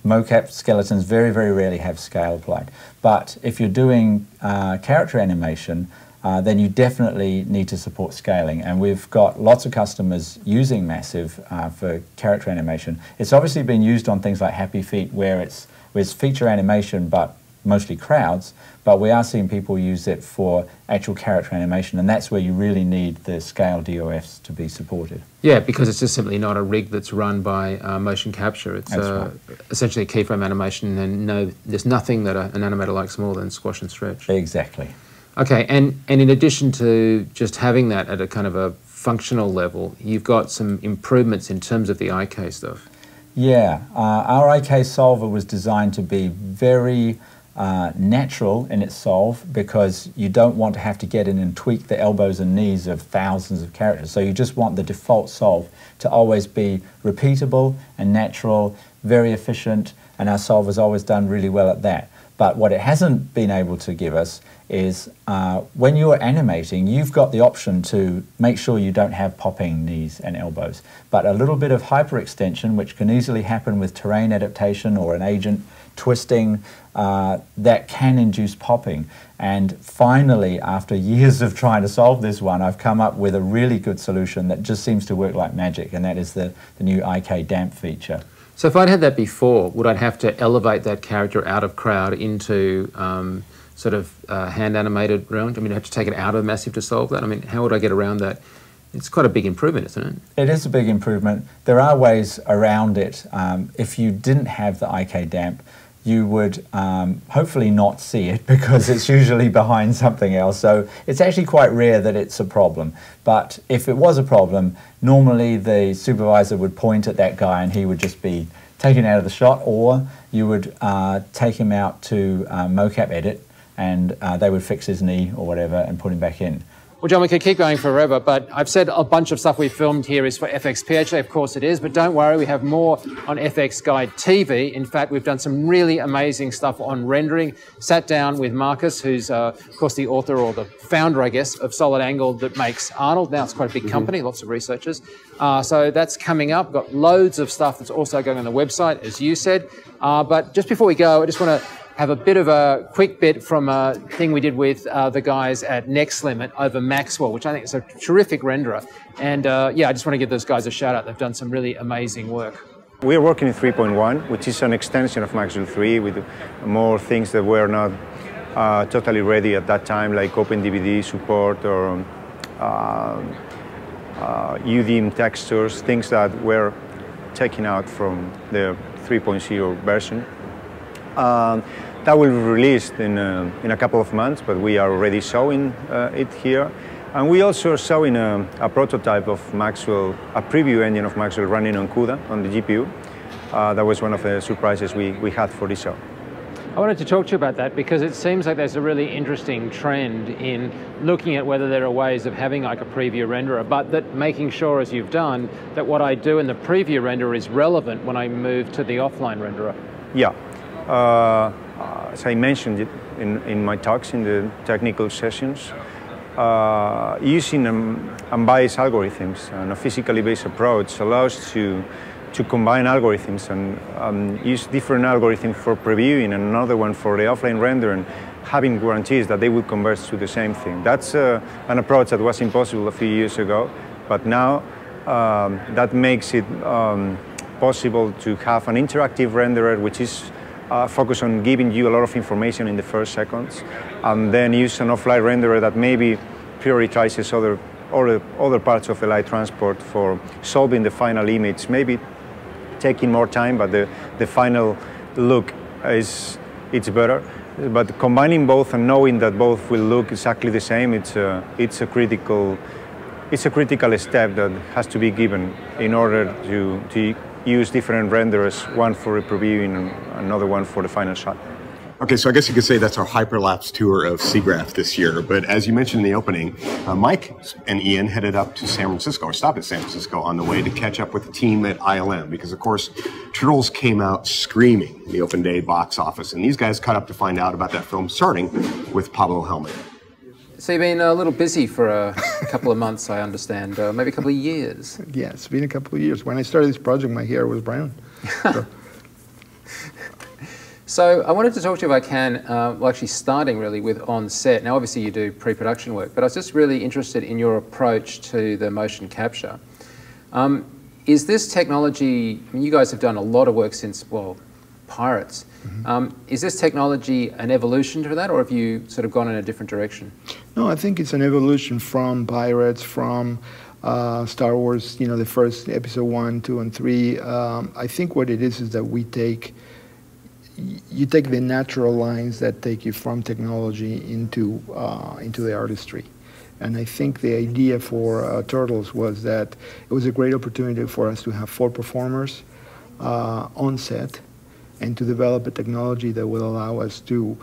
Mocap skeletons very, very rarely have scale applied. But if you're doing character animation, then you definitely need to support scaling. And we've got lots of customers using Massive for character animation. It's obviously been used on things like Happy Feet, where it's feature animation, but mostly crowds, but we are seeing people use it for actual character animation, and that's where you really need the scale DOFs to be supported. Yeah, because it's just simply not a rig that's run by motion capture. It's right. Essentially a keyframe animation, and there's nothing that an animator likes more than squash and stretch. Exactly. Okay, and in addition to just having that at a kind of a functional level, you've got some improvements in terms of the IK stuff. Yeah, our IK solver was designed to be very natural in its solve, because you don't want to have to get in and tweak the elbows and knees of thousands of characters. So you just want the default solve to always be repeatable and natural, very efficient, and our solver's always done really well at that. But what it hasn't been able to give us is when you're animating, you've got the option to make sure you don't have popping knees and elbows. But a little bit of hyperextension, which can easily happen with terrain adaptation or an agent twisting, that can induce popping. And finally, after years of trying to solve this one, I've come up with a really good solution that just seems to work like magic, and that is the new IK damp feature. So if I'd had that before, would I have to elevate that character out of crowd into sort of hand animated realm? I mean, I have to take it out of Massive to solve that? I mean, how would I get around that? It's quite a big improvement, isn't it? It is a big improvement. There are ways around it. If you didn't have the IK damp, you would hopefully not see it, because it's usually behind something else. So it's actually quite rare that it's a problem. But if it was a problem, normally the supervisor would point at that guy and he would just be taken out of the shot, or you would take him out to mocap edit, and they would fix his knee or whatever and put him back in. Well, John, we could keep going forever, but I've said a bunch of stuff we've filmed here is for FX PhD. Of course it is, but don't worry, we have more on FX Guide TV. In fact, we've done some really amazing stuff on rendering. Sat down with Marcus, who's, of course, the author, or the founder, I guess, of Solid Angle that makes Arnold. Now it's quite a big company, lots of researchers. So that's coming up. We've got loads of stuff that's also going on the website, as you said. But just before we go, I just want to have a bit of a quick bit from a thing we did with the guys at Next Limit over Maxwell, which I think is a terrific renderer. And yeah, I just want to give those guys a shout out. They've done some really amazing work. We are working in 3.1, which is an extension of Maxwell 3 with more things that were not totally ready at that time, like OpenDVD support or UDIM textures, things that were taken out from the 3.0 version. That will be released in a couple of months, but we are already showing it here. And we also are showing a prototype of Maxwell, a preview engine of Maxwell running on CUDA, on the GPU. That was one of the surprises we had for this show. I wanted to talk to you about that because it seems like there's a really interesting trend in looking at whether there are ways of having like a preview renderer, but that making sure, as you've done, that what I do in the preview renderer is relevant when I move to the offline renderer. Yeah. As I mentioned it in my talks in the technical sessions, using unbiased algorithms and a physically based approach allows to combine algorithms and use different algorithms for previewing and another one for the offline render, and having guarantees that they will converge to the same thing. That's an approach that was impossible a few years ago, but now that makes it possible to have an interactive renderer which is focused on giving you a lot of information in the first seconds, and then use an offline renderer that maybe prioritizes other parts of the light transport for solving the final image, maybe taking more time, but the final look it's better. But combining both and knowing that both will look exactly the same, it's a critical step that has to be given in order to use different renderers, one for previewing and another one for the final shot. Okay, so I guess you could say that's our hyperlapse tour of SIGGRAPH this year. But as you mentioned in the opening, Mike and Ian headed up to San Francisco, or stopped at San Francisco on the way to catch up with the team at ILM, because of course, Turtles came out screaming in the open day box office, and these guys caught up to find out about that film, starting with Pablo Helmet. So you've been a little busy for a couple of months, I understand, maybe a couple of years. Yeah, it's been a couple of years. When I started this project, my hair was brown. So I wanted to talk to you, if I can, well, actually starting really with on set. Now, obviously you do pre-production work, but I was just really interested in your approach to the motion capture. Is this technology, I mean, you guys have done a lot of work since, well, Pirates. Is this technology an evolution to that, or have you sort of gone in a different direction? No, I think it's an evolution from Pirates, from Star Wars, you know, the first episode 1, 2, and 3. I think what it is that you take the natural lines that take you from technology into the artistry. And I think the idea for Turtles was that it was a great opportunity for us to have 4 performers on set and to develop a technology that will allow us to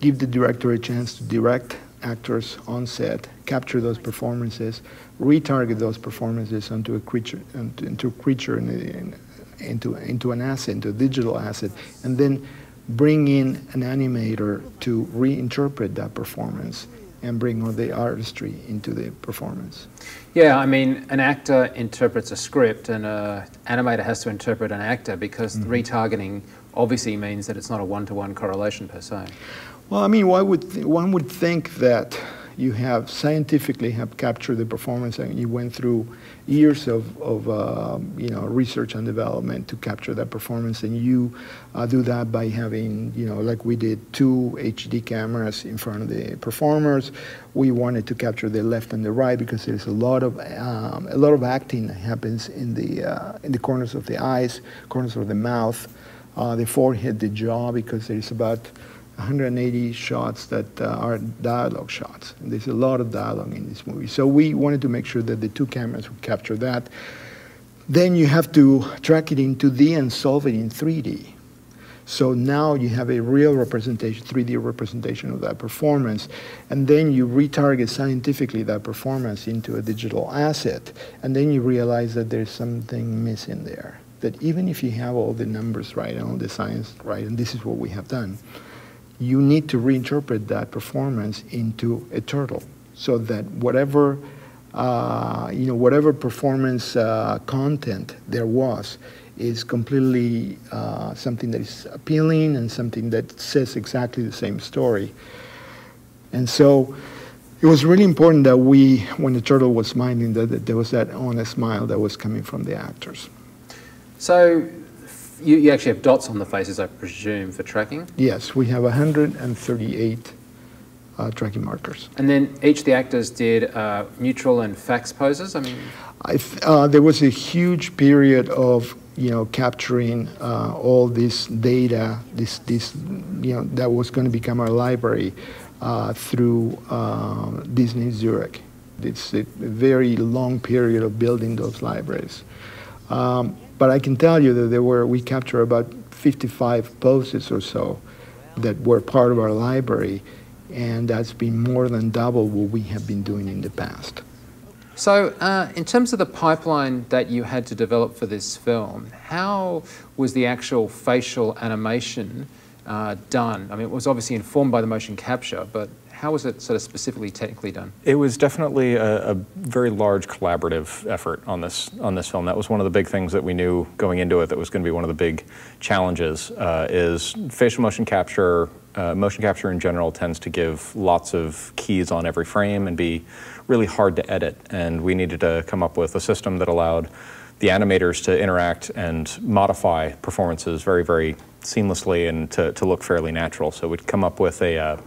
give the director a chance to direct actors on set, capture those performances, retarget those performances onto a creature, into an asset, into a digital asset, and then bring in an animator to reinterpret that performance and bring all the artistry into the performance. Yeah, I mean, an actor interprets a script and an animator has to interpret an actor, because retargeting obviously means that it's not a one-to-one correlation per se. Well, I mean, one would think that you have scientifically captured the performance, and you went through years of you know, research and development to capture that performance, and you do that by having, you know, like we did, 2 HD cameras in front of the performers. We wanted to capture the left and the right because there's a lot of acting that happens in the corners of the eyes, corners of the mouth, the forehead, the jaw, because there's about 180 shots that are dialogue shots. And there's a lot of dialogue in this movie. So we wanted to make sure that the 2 cameras would capture that. Then you have to track it in 2D and solve it in 3D. So now you have a real representation, 3D representation of that performance. And then you retarget scientifically that performance into a digital asset. And then you realize that there's something missing there. That even if you have all the numbers right and all the science right, and this is what we have done, you need to reinterpret that performance into a turtle, so that whatever you know, whatever performance content there was is completely something that is appealing and something that says exactly the same story. And so it was really important that when the turtle was smiling, that there was that honest smile that was coming from the actors. So you actually have dots on the faces, I presume, for tracking? Yes, we have 138 tracking markers. And then each of the actors did neutral and fax poses? I mean, there was a huge period of, you know, capturing all this data, this you know, that was going to become our library through Disney Zurich. It's a very long period of building those libraries. But I can tell you that we captured about 55 poses or so that were part of our library, and that's been more than double what we have been doing in the past. So in terms of the pipeline that you had to develop for this film, how was the actual facial animation done? I mean, it was obviously informed by the motion capture, but how was it sort of specifically technically done? It was definitely a very large collaborative effort on this film. That was one of the big things that we knew going into it that was going to be one of the big challenges, is facial motion capture. Motion capture in general tends to give lots of keys on every frame and be really hard to edit. And we needed to come up with a system that allowed the animators to interact and modify performances very, very seamlessly and to look fairly natural. So we'd come up with a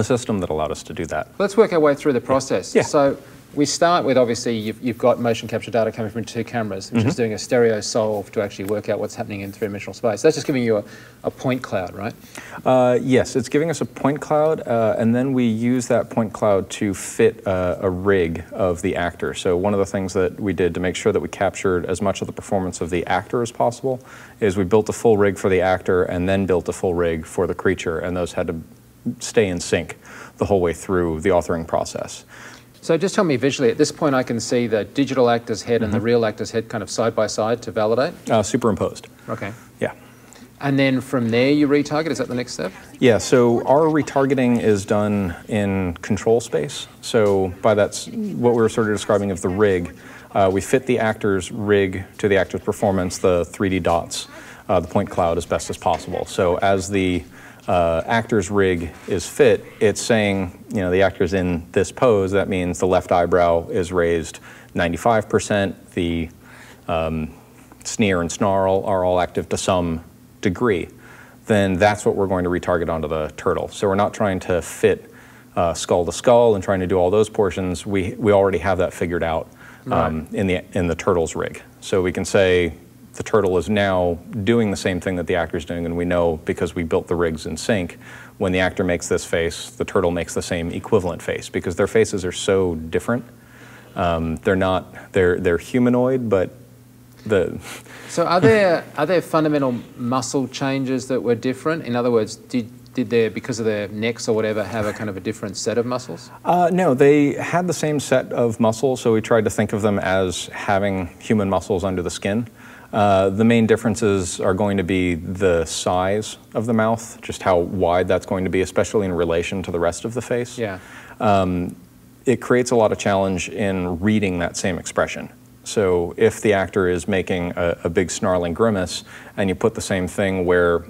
system that allowed us to do that. Let's work our way through the process. Yeah. So We start with, obviously, you've got motion capture data coming from 2 cameras, which is doing a stereo solve to actually work out what's happening in three-dimensional space. That's just giving you a point cloud, right? Yes, it's giving us a point cloud, and then we use that point cloud to fit a rig of the actor. So one of the things that we did to make sure that we captured as much of the performance of the actor as possible is we built a full rig for the actor and then built a full rig for the creature, and those had to stay in sync the whole way through the authoring process. So just tell me visually, at this point I can see the digital actor's head and the real actor's head kind of side by side to validate? Superimposed. Okay. Yeah. And then from there you retarget, is that the next step? Yeah, so our retargeting is done in control space. So by that's what we were sort of describing of the rig. We fit the actor's rig to the actor's performance, the 3D dots, the point cloud as best as possible. So as the actor's rig is fit, it's saying, you know, the actor's in this pose. That means the left eyebrow is raised 95%. The sneer and snarl are all active to some degree. Then that's what we're going to retarget onto the turtle. So we're not trying to fit skull to skull and trying to do all those portions. We already have that figured out in the turtle's rig. So we can say, the turtle is now doing the same thing that the actor's doing, and we know because we built the rigs in sync, when the actor makes this face, the turtle makes the same equivalent face, because their faces are so different. They're humanoid, but So are there fundamental muscle changes that were different? In other words, did they, because of their necks or whatever, have a kind of a different set of muscles? No, they had the same set of muscles, so we tried to think of them as having human muscles under the skin. The main differences are going to be the size of the mouth, just how wide that's going to be, especially in relation to the rest of the face. Yeah. It creates a lot of challenge in reading that same expression. So if the actor is making a big snarling grimace and you put the same thing where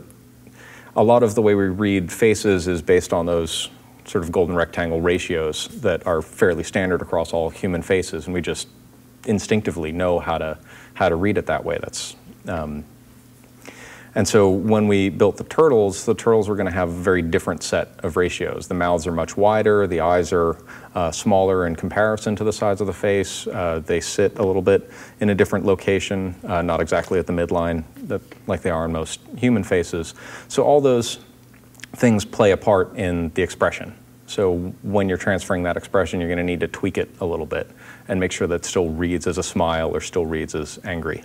a lot of the way we read faces is based on those sort of golden rectangle ratios that are fairly standard across all human faces, and we just instinctively know how to read it that way. And so when we built the turtles were going to have a very different set of ratios. The mouths are much wider, the eyes are smaller in comparison to the sides of the face. They sit a little bit in a different location, not exactly at the midline like they are in most human faces. So all those things play a part in the expression. So when you're transferring that expression, you're going to need to tweak it a little bit and make sure that it still reads as a smile or still reads as angry.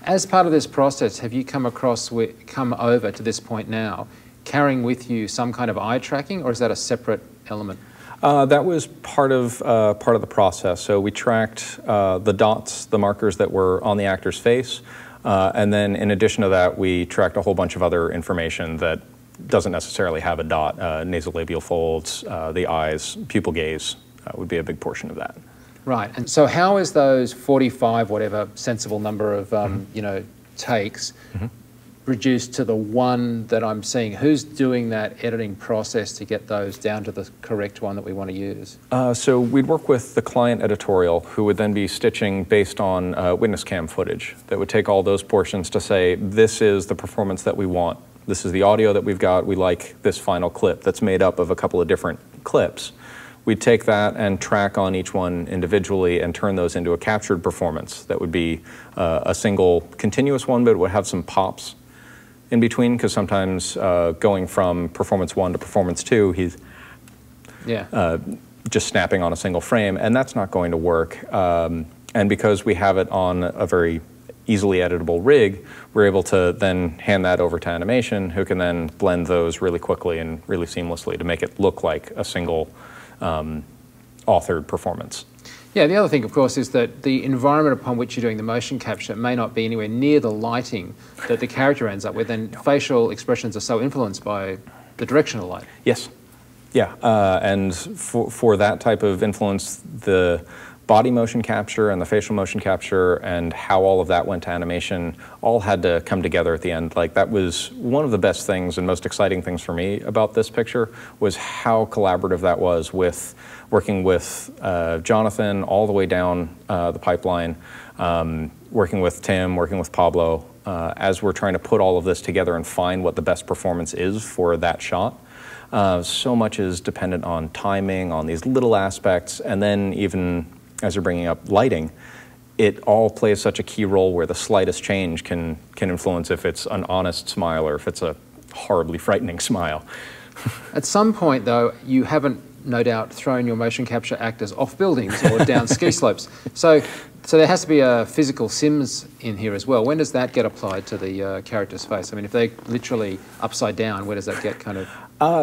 As part of this process, have you come over to this point now, carrying with you some kind of eye tracking, or is that a separate element? That was part of the process. So we tracked the dots, the markers that were on the actor's face, and then in addition to that, we tracked a whole bunch of other information that doesn't necessarily have a dot. Nasolabial folds, the eyes, pupil gaze would be a big portion of that. Right, and so how is those 45, whatever sensible number of takes reduced to the one that I'm seeing? Who's doing that editing process to get those down to the correct one that we want to use? So we'd work with the client editorial, who would then be stitching based on witness cam footage that would take all those portions to say, this is the performance that we want. This is the audio that we've got. We like this final clip that's made up of a couple of different clips. We'd take that and track on each one individually and turn those into a captured performance that would be a single continuous one, but it would have some pops in between, because sometimes going from performance 1 to performance 2, he's just snapping on a single frame, and that's not going to work. And because we have it on a very easily editable rig, we're able to then hand that over to animation, who can then blend those really quickly and really seamlessly to make it look like a single authored performance. Yeah, the other thing, of course, is that the environment upon which you're doing the motion capture may not be anywhere near the lighting that the character ends up with, and facial expressions are so influenced by the direction of light. Yes. Yeah, and for that type of influence, the body motion capture and the facial motion capture and how all of that went to animation all had to come together at the end. Like, that was one of the best things and most exciting things for me about this picture, was how collaborative that was, with working with Jonathan all the way down the pipeline, working with Tim, working with Pablo, as we're trying to put all of this together and find what the best performance is for that shot. So much is dependent on timing, on these little aspects, and then even as you're bringing up lighting, it all plays such a key role where the slightest change can influence if it's an honest smile or if it's a horribly frightening smile. At some point, though, you haven't, no doubt, thrown your motion capture actors off buildings or down ski slopes. So there has to be a physical sims in here as well. When does that get applied to the character's face? I mean, if they're literally upside down, where does that get kind of...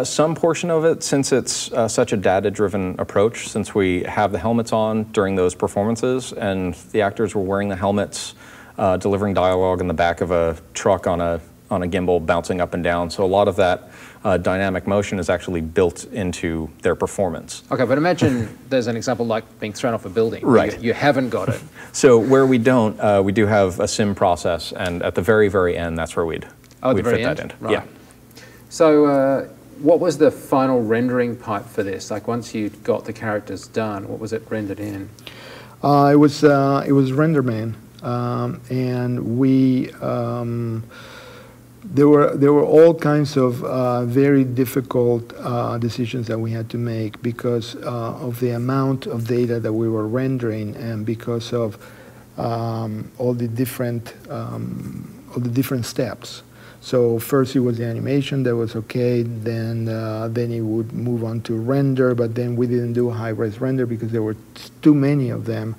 Some portion of it, since it's such a data-driven approach, since we have the helmets on during those performances and the actors were wearing the helmets, delivering dialogue in the back of a truck on a gimbal bouncing up and down. So a lot of that dynamic motion is actually built into their performance. Okay, but imagine there's an example like being thrown off a building. Right. You haven't got it. So where we don't, we do have a sim process, and at the very, very end, that's where we'd very fit end? that in. Right. Yeah. So what was the final rendering pipe for this? Like once you got the characters done, what was it rendered in? It was RenderMan, and we there were all kinds of very difficult decisions that we had to make because of the amount of data that we were rendering and because of all the different steps. So first it was the animation that was okay, then it would move on to render, but then we didn't do a high-res render because there were too many of them.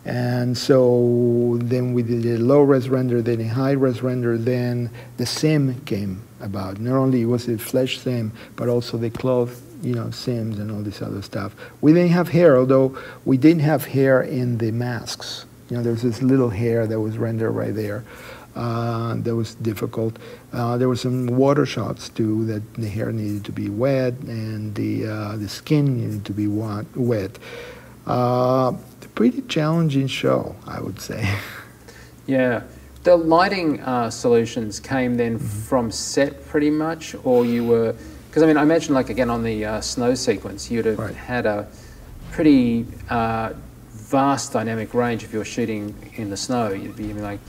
And so then we did a low-res render, then a high-res render, then the sim came about. Not only was it flesh sim, but also the cloth, sims and all this other stuff. We didn't have hair, although we didn't have hair in the masks. There was this little hair that was rendered right there. That was difficult. There were some water shots too, that the hair needed to be wet and the skin needed to be wet. Pretty challenging show, I would say. Yeah. The lighting solutions came then from set pretty much, or you were, because I mean, I imagine like again on the snow sequence, you'd have had a pretty vast dynamic range if you were shooting in the snow. You'd be like,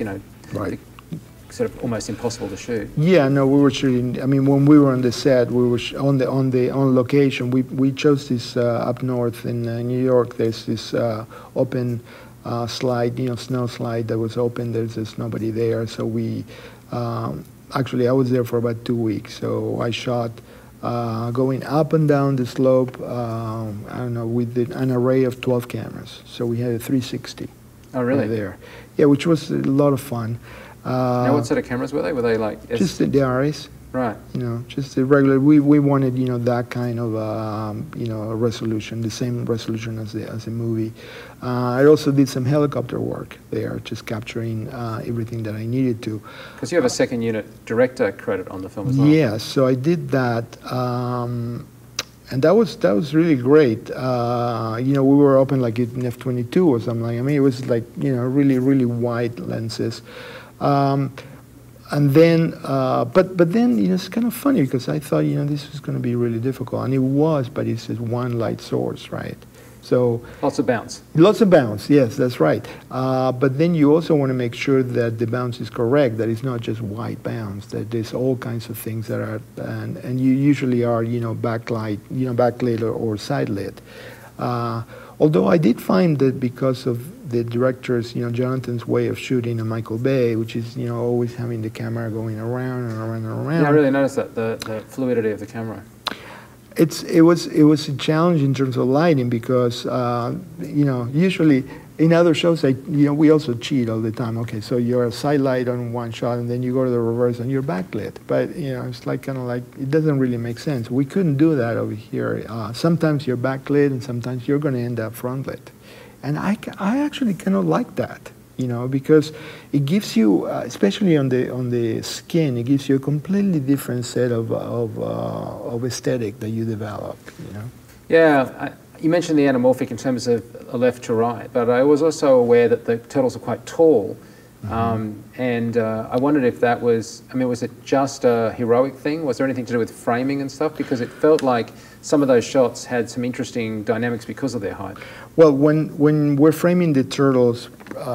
right. Sort of almost impossible to shoot. Yeah, no, we were shooting. I mean, when we were on the set, we were on location. We chose this up north in New York. There's this open slide, snow slide that was open. There's just nobody there, so we actually I was there for about 2 weeks. So I shot going up and down the slope. I don't know. We did an array of 12 cameras, so we had a 360. Oh, really? Right there. Yeah, which was a lot of fun. Now, what sort of cameras were they? Were they like... Just the RS. Right. Just the regular... We wanted, that kind of, resolution, the same resolution as the movie. I also did some helicopter work there, just capturing everything that I needed to. Because you have a second unit director credit on the film as well. Yeah, so I did that. And that was really great. We were open like in F-22 or something. I mean, it was like, really, really wide lenses. And then, but then, it's kind of funny because I thought, this was going to be really difficult. And it was, but it's just one light source, right? So lots of bounce. Lots of bounce, yes, that's right. But then you also want to make sure that the bounce is correct, that it's not just white bounce, that there's all kinds of things that are, and you usually are, backlit or side lit. Although I did find that because of the director's, Jonathan's way of shooting and Michael Bay, which is, always having the camera going around and around and around. Yeah, I really noticed that, the fluidity of the camera. It was a challenge in terms of lighting because, usually in other shows, we also cheat all the time. Okay, so you're a side light on one shot and then you go to the reverse and you're backlit. But, it's like kind of like, it doesn't really make sense. We couldn't do that over here. Sometimes you're backlit and sometimes you're going to end up frontlit. And I actually kind of like that, because it gives you, especially on the skin, it gives you a completely different set of aesthetic that you develop, Yeah, you mentioned the anamorphic in terms of left to right, but I was also aware that the turtles are quite tall, And I wondered if that was, I mean, was it just a heroic thing? Was there anything to do with framing and stuff? Because it felt like some of those shots had some interesting dynamics because of their height. Well, when we're framing the turtles,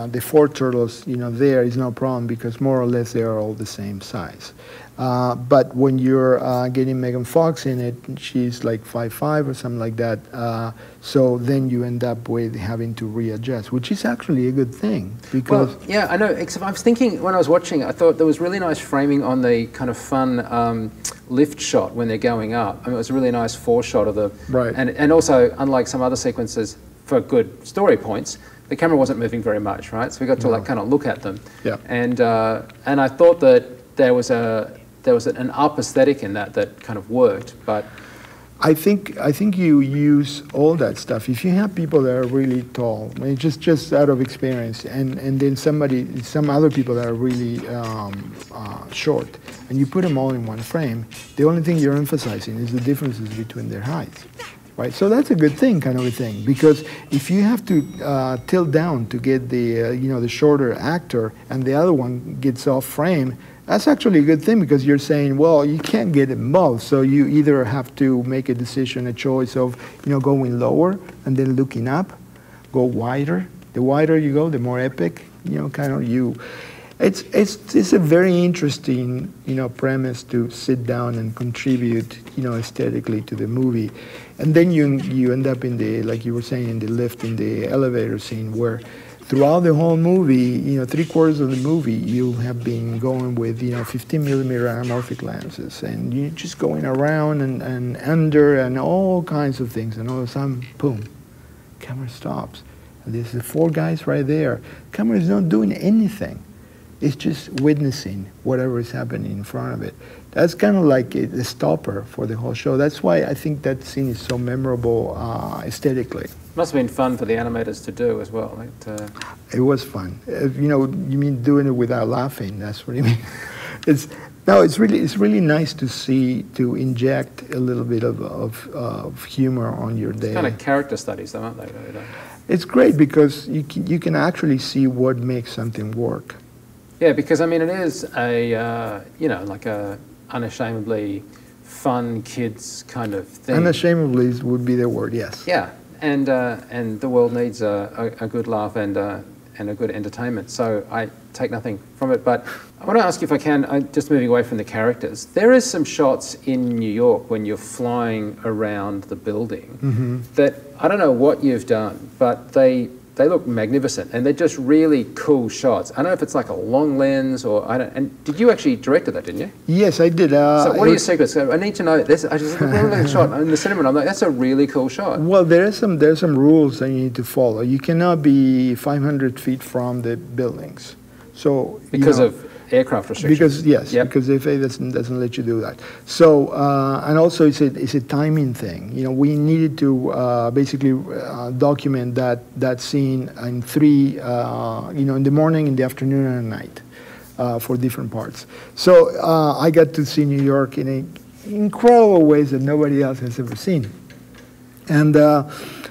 the 4 turtles, there is no problem because more or less they are all the same size. But when you're getting Megan Fox in it, she's like 5'5" or something like that. So then you end up with having to readjust, which is actually a good thing because. Well, yeah, I know. Except I was thinking when I was watching, I thought there was really nice framing on the kind of fun lift shot when they're going up. I mean, it was a really nice foreshot of the. Right. And also, unlike some other sequences, for good story points, the camera wasn't moving very much, right? So we got to like kind of look at them. Yeah. And I thought that there was an up aesthetic in that kind of worked, but. I think you use all that stuff. If you have people that are really tall, I mean, just out of experience, and then some other people that are really short, and you put them all in one frame, the only thing you're emphasizing is the differences between their heights, right? So that's a good thing, kind of a thing, because if you have to tilt down to get the the shorter actor, and the other one gets off frame. That's actually a good thing because you're saying, well, you can't get them both, so you either have to make a decision, a choice of, going lower and then looking up, go wider. The wider you go, the more epic, kind of you. It's a very interesting, premise to sit down and contribute, aesthetically to the movie, and then you end up in the, like you were saying, in the lift, in the elevator scene where. Throughout the whole movie, 3/4 of the movie, you have been going with, 15mm anamorphic lenses, and you're just going around and under and all kinds of things, and all of a sudden, boom, camera stops. And there's the 4 guys right there. Camera is not doing anything. It's just witnessing whatever is happening in front of it. That's kind of like a stopper for the whole show. That's why I think that scene is so memorable aesthetically. Must have been fun for the animators to do as well. It was fun. You mean doing it without laughing? That's what you mean. It's really nice to inject a little bit of humor on your day. It's kind of character studies, though, aren't they? Really? It's great because you can actually see what makes something work. Yeah, because I mean, it is a like a unashamedly fun kids kind of thing. Unashamedly would be the word, yes. Yeah, and the world needs a good laugh and a good entertainment. So I take nothing from it. But I want to ask you if I can, just moving away from the characters. There is some shots in New York when you're flying around the building that I don't know what you've done, but they look magnificent, and they're just really cool shots. I don't know if it's like a long lens or I don't. And did you actually directed that, didn't you? Yes, I did. So what are your secrets? I need to know this. I just look at the shot in the cinema, and I'm like, that's a really cool shot. Well, there's some rules that you need to follow. You cannot be 500 feet from the buildings. So because of aircraft restrictions. Because the FAA doesn't let you do that. So and also it's a timing thing. We needed to basically document that scene in 3, in the morning, in the afternoon, and at night for different parts. So I got to see New York in incredible ways that nobody else has ever seen, and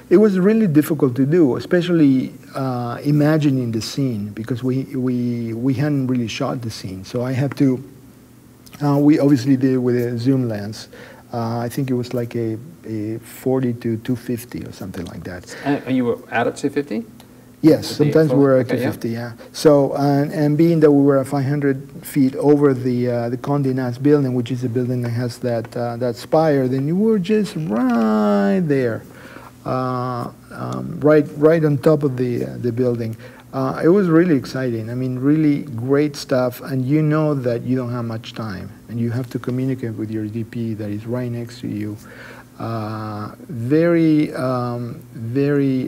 it was really difficult to do, especially imagining the scene, because we hadn't really shot the scene. So I had to, we obviously did it with a zoom lens. I think it was like a 40 to 250 or something like that. And you were out at 250? Yes, sometimes we were at 250, yeah. So, and being that we were at 500 feet over the Condé Nast building, which is a building that has that spire, then you were just right there. Right on top of the building. It was really exciting. I mean, really great stuff, and you know that you don't have much time, and you have to communicate with your DP that is right next to you. Very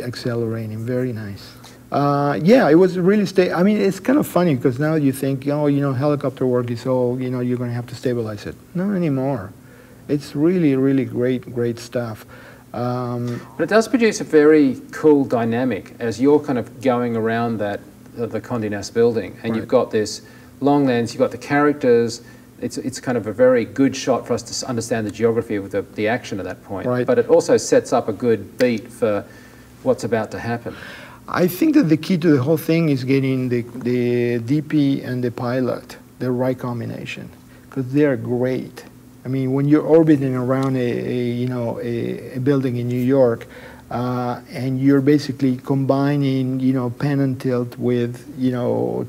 accelerating, very nice. Yeah, it was really I mean, it's kind of funny because now you think, helicopter work is all, you're going to have to stabilize it. Not anymore. It's really, really great stuff. But it does produce a very cool dynamic as you're kind of going around the Condé Nast building, and you've got this long lens, you've got the characters. It's kind of a very good shot for us to understand the geography of the action at that point. Right. But it also sets up a good beat for what's about to happen. I think that the key to the whole thing is getting the DP and the pilot the right combination, because they're great. I mean, when you're orbiting around a building in New York, and you're basically combining, pen and tilt with,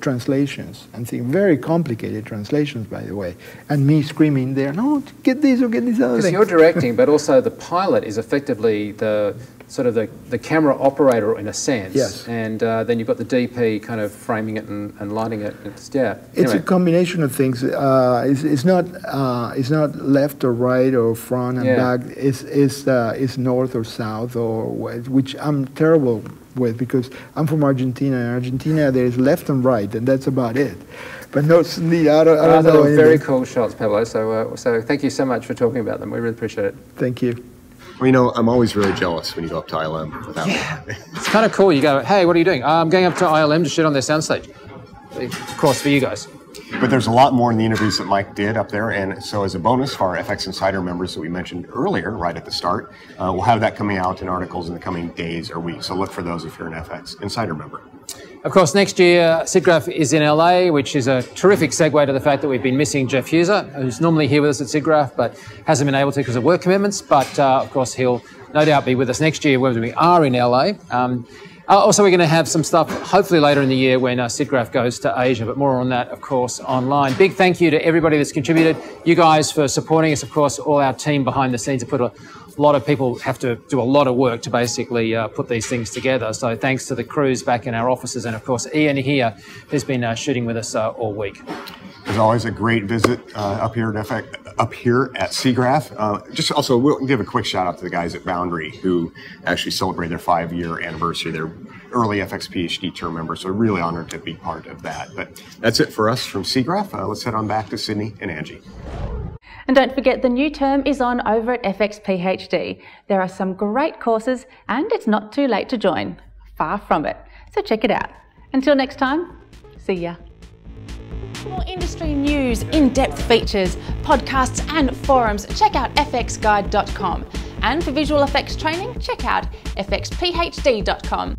translations, and very complicated translations, by the way, and me screaming there, no, get this or get this other thing. Because you're directing, but also the pilot is effectively the sort of the camera operator in a sense. Yes. And then you've got the DP kind of framing it and lighting it. It's a combination of things. It's not left or right or front and back. It's north or south or west, which I'm terrible with because I'm from Argentina. In Argentina, there's left and right, and that's about it. But no, I don't know anything. Very cool shots, Pablo. So thank you so much for talking about them. We really appreciate it. Thank you. Well, I'm always really jealous when you go up to ILM without me. It's kind of cool. You go, hey, what are you doing? I'm going up to ILM to shoot on their soundstage. Of course, for you guys. But there's a lot more in the interviews that Mike did up there, and so as a bonus for our FX Insider members that we mentioned earlier, right at the start, we'll have that coming out in articles in the coming days or weeks. So look for those if you're an FX Insider member. Of course, next year, SIGGRAPH is in LA, which is a terrific segue to the fact that we've been missing Jeff Huser, who's normally here with us at SIGGRAPH, but hasn't been able to because of work commitments. But of course, he'll no doubt be with us next year when we are in LA. Also, we're going to have some stuff hopefully later in the year when SIGGRAPH goes to Asia, but more on that, of course, online. Big thank you to everybody that's contributed. You guys for supporting us, of course, all our team behind the scenes have put a lot of people have to do a lot of work to basically put these things together. So thanks to the crews back in our offices and, of course, Ian here, who's been shooting with us all week. There's always a great visit up here at SIGGRAPH. Just also, we'll give a quick shout out to the guys at Boundary who actually celebrated their 5-year anniversary. They're early FX PhD term members, so we're really honored to be part of that. But that's it for us from SIGGRAPH. Let's head on back to Sydney and Angie. And don't forget, the new term is on over at FX PhD. There are some great courses and it's not too late to join. Far from it. So check it out. Until next time, see ya. For more industry news, in-depth features, podcasts and forums, check out fxguide.com. And for visual effects training, check out fxphd.com.